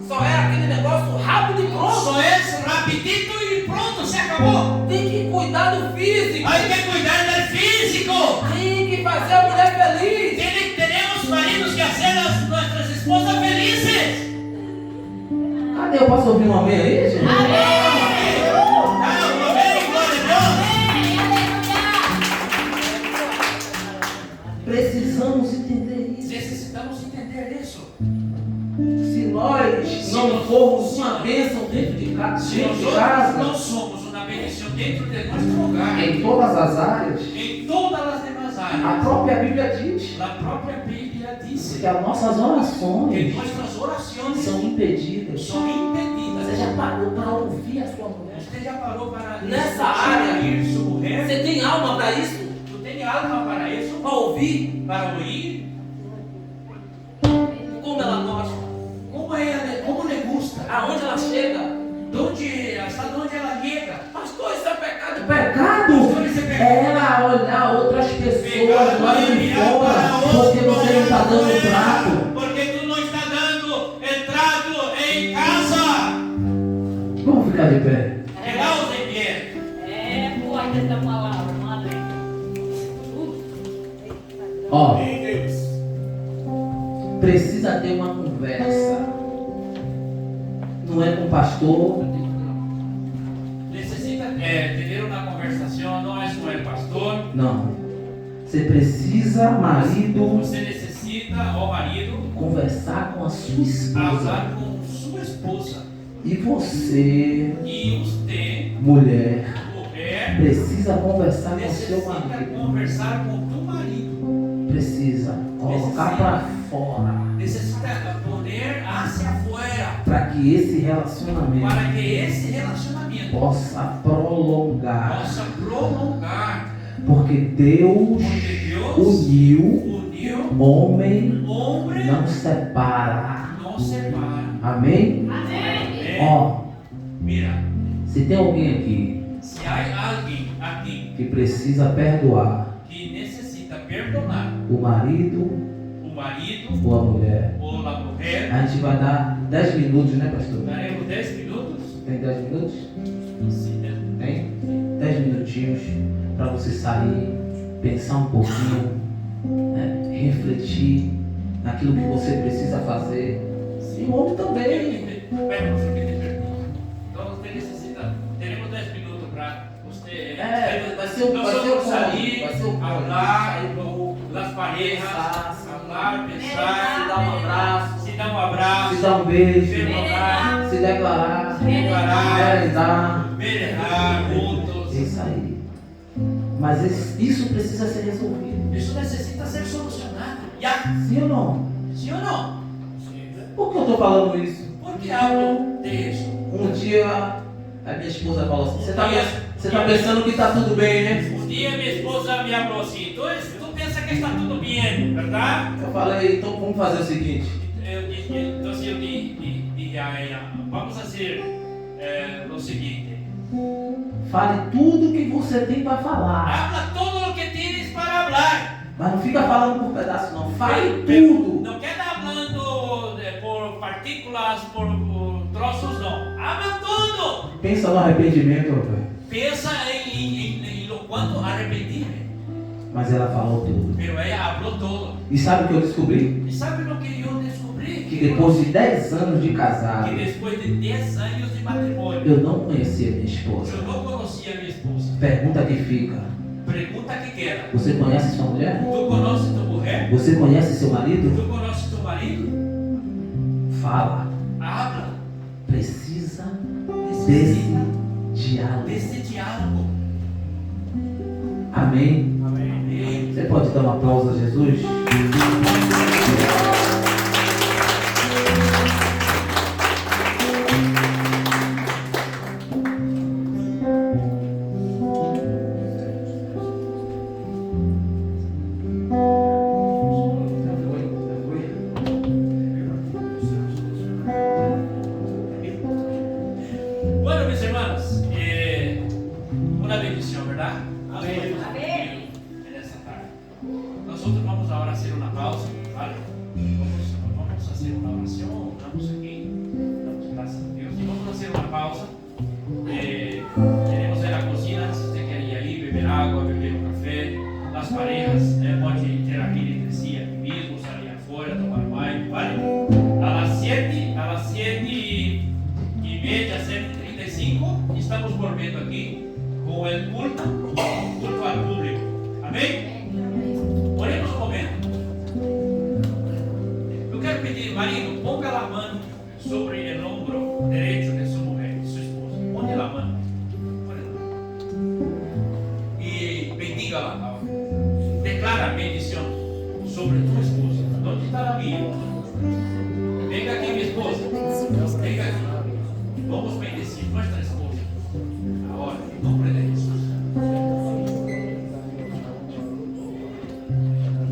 Só é aquele negócio rápido e pronto. Só é rapidito e pronto, se acabou. Tem que cuidar do físico. Hay que cuidar del físico. Tem que fazer a mulher feliz. Tenemos maridos que hacer a nuestras esposas felices. Cadê? Eu posso ouvir um amém aí, gente? Amém. Ah, amém, glória a Deus. Amém. Aleluia. Precisamos entender isso. Necessitamos entender isso. Se nós não formos uma bênção dentro de Se casa, nós não somos uma bendição dentro de nosso lugar, Em todas as áreas, em todas as demais a áreas, própria Bíblia diz a própria Bíblia diz que as nossas que orações nossas orações são impedidas. são impedidas. você já parou para ouvir a sua mulher? Você já parou para Nessa área, ouvir sua mulher? Você tem alma para isso? Tu tem alma para isso? Para ouvir? Para ouvir? Como ela gosta? Como lhe gusta? Aonde ela chega? Hasta onde ela chega? Pastor, isso é pecado. Pecado Pastor, isso é pecado. é ela olhar outras pessoas lá de fora porque você não está dando trato. Porque tu não está dando o trato em casa. Vamos ficar de pé. Quedaos em pé. É forte essa palavra, madre. Ó, Em Deus. precisa ter uma conversa. Não é com o pastor, Necessita ter uma conversação, não é com o pastor. não. Você precisa, marido, Você necessita, ó marido, conversar com a sua esposa. falar com sua esposa. E você, E você, mulher, mulher, precisa conversar com seu necessita marido. conversar com teu marido. Precisa colocar para fora Necessita poner hacia afuera. para que esse relacionamento para que esse relacionamento possa prolongar. possa prolongar. Porque Deus Porque Deus uniu, uniu homem homem não separa. não separa. Amém? Amém. Ó, Mira, se tem alguém aqui se há alguém aqui que precisa perdoar que necessita perdonar o marido o marido ou a mulher, ou a mulher, a gente vai dar 10 minutos, né, pastor? daremos 10 minutos. Tem 10 minutos? Sim, né? Tem? 10 minutinhos para você sair, pensar um pouquinho, né? Refletir naquilo que você precisa fazer. E o homem também. Espera, você me pergunta. Então você necessita, teremos 10 minutos para você. Vai ser o nosotros código, salir, vai ser o código. hablar Sair pro- las parejas, hablar, se pensar, dar um abraço, se dar um abraço, se dar um beijo, perdonar, se declarar, declarar, realizar. berrar É juntos. isso aí. Mas isso precisa ser resolvido. Isso necessita ser solucionado. Já? Sim ou não? Sim ou não? Por que eu estou falando isso? Por que hablo de isso? Um dia a minha esposa falou assim: você tá pensando que está tudo bem, né? Um dia minha esposa me falou assim: tu pensa que está tudo bem, verdade? Eu falei: então vamos fazer o seguinte. Então eu disse a ela: vamos fazer o seguinte. Fale tudo que você tem para falar. Habla todo o que tienes para hablar. Mas não fica falando por pedaço, não. Fale Pero tudo. não queda hablando por partículas, por troços, não. Habla tudo. Pensa no arrependimento, rapaz. Pensa em lo quanto arrependirme. Mas ela falou tudo. Pero ela falou todo. E sabe o que eu descobri? E sabe o que eu descobri? Que depois de 10 anos de casado, Que depois de 10 anos de matrimônio, eu não conhecia minha esposa. eu não conhecia minha esposa. Pergunta que fica: Pergunta que quer. você conhece sua mulher? Tu conheces tua mulher? Você conhece seu marido? Tu conheces teu marido? Fala. Habla. Precisa desse Necessita diálogo. desse diálogo. Amém? Amém. Você pode dar um aplauso a Jesus? Bueno, mis hermanos, una bendición, ¿verdad? Amén. Amén. En esta tarde. Nosotros vamos ahora a hacer una pausa, ¿vale? Vamos a hacer una oración, vamos aquí, damos gracias a Dios y vamos a hacer una pausa. Queremos ir a la cocina, si usted quiere ir ahí, beber agua, beber un café. Las parejas pueden interagir entre sí aquí mismo, salir afuera, tomar un banho, ¿vale? A las 7h30, 7h35, estamos volviendo aquí con el culto al público. Amém? Oremos um momento. Eu quero pedir, marido, ponga a mão sobre o ombro direito de sua mulher, de sua esposa. Põe a mão. E bendiga-la. Declara a bendição sobre tua esposa. Onde está a minha? Venga aqui, minha esposa. Venga aqui. Vamos bendecir nossa esposa. Agora, em nome de Jesus.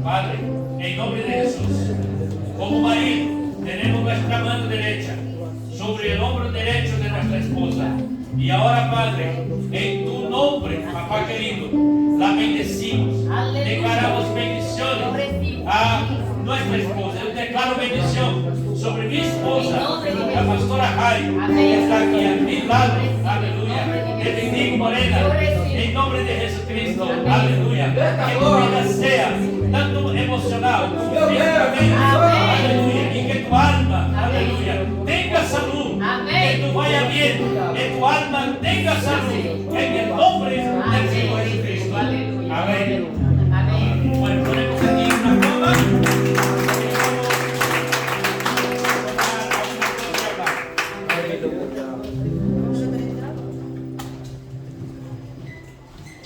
Padre, em nome de Jesus, como marido, temos nossa mão direita sobre o ombro direito de nossa esposa. E agora, Padre, em tu nome, Papá querido, la bendecimos. Aleluya. Declaramos bendiciones a nuestra esposa. Eu declaro bendição sobre minha esposa, a pastora Jairo, que está aqui a mi lado. Aleluia. Te bendigo, Morena, em nome de Jesus Cristo. Aleluia. Que tu vida seja tanto emocional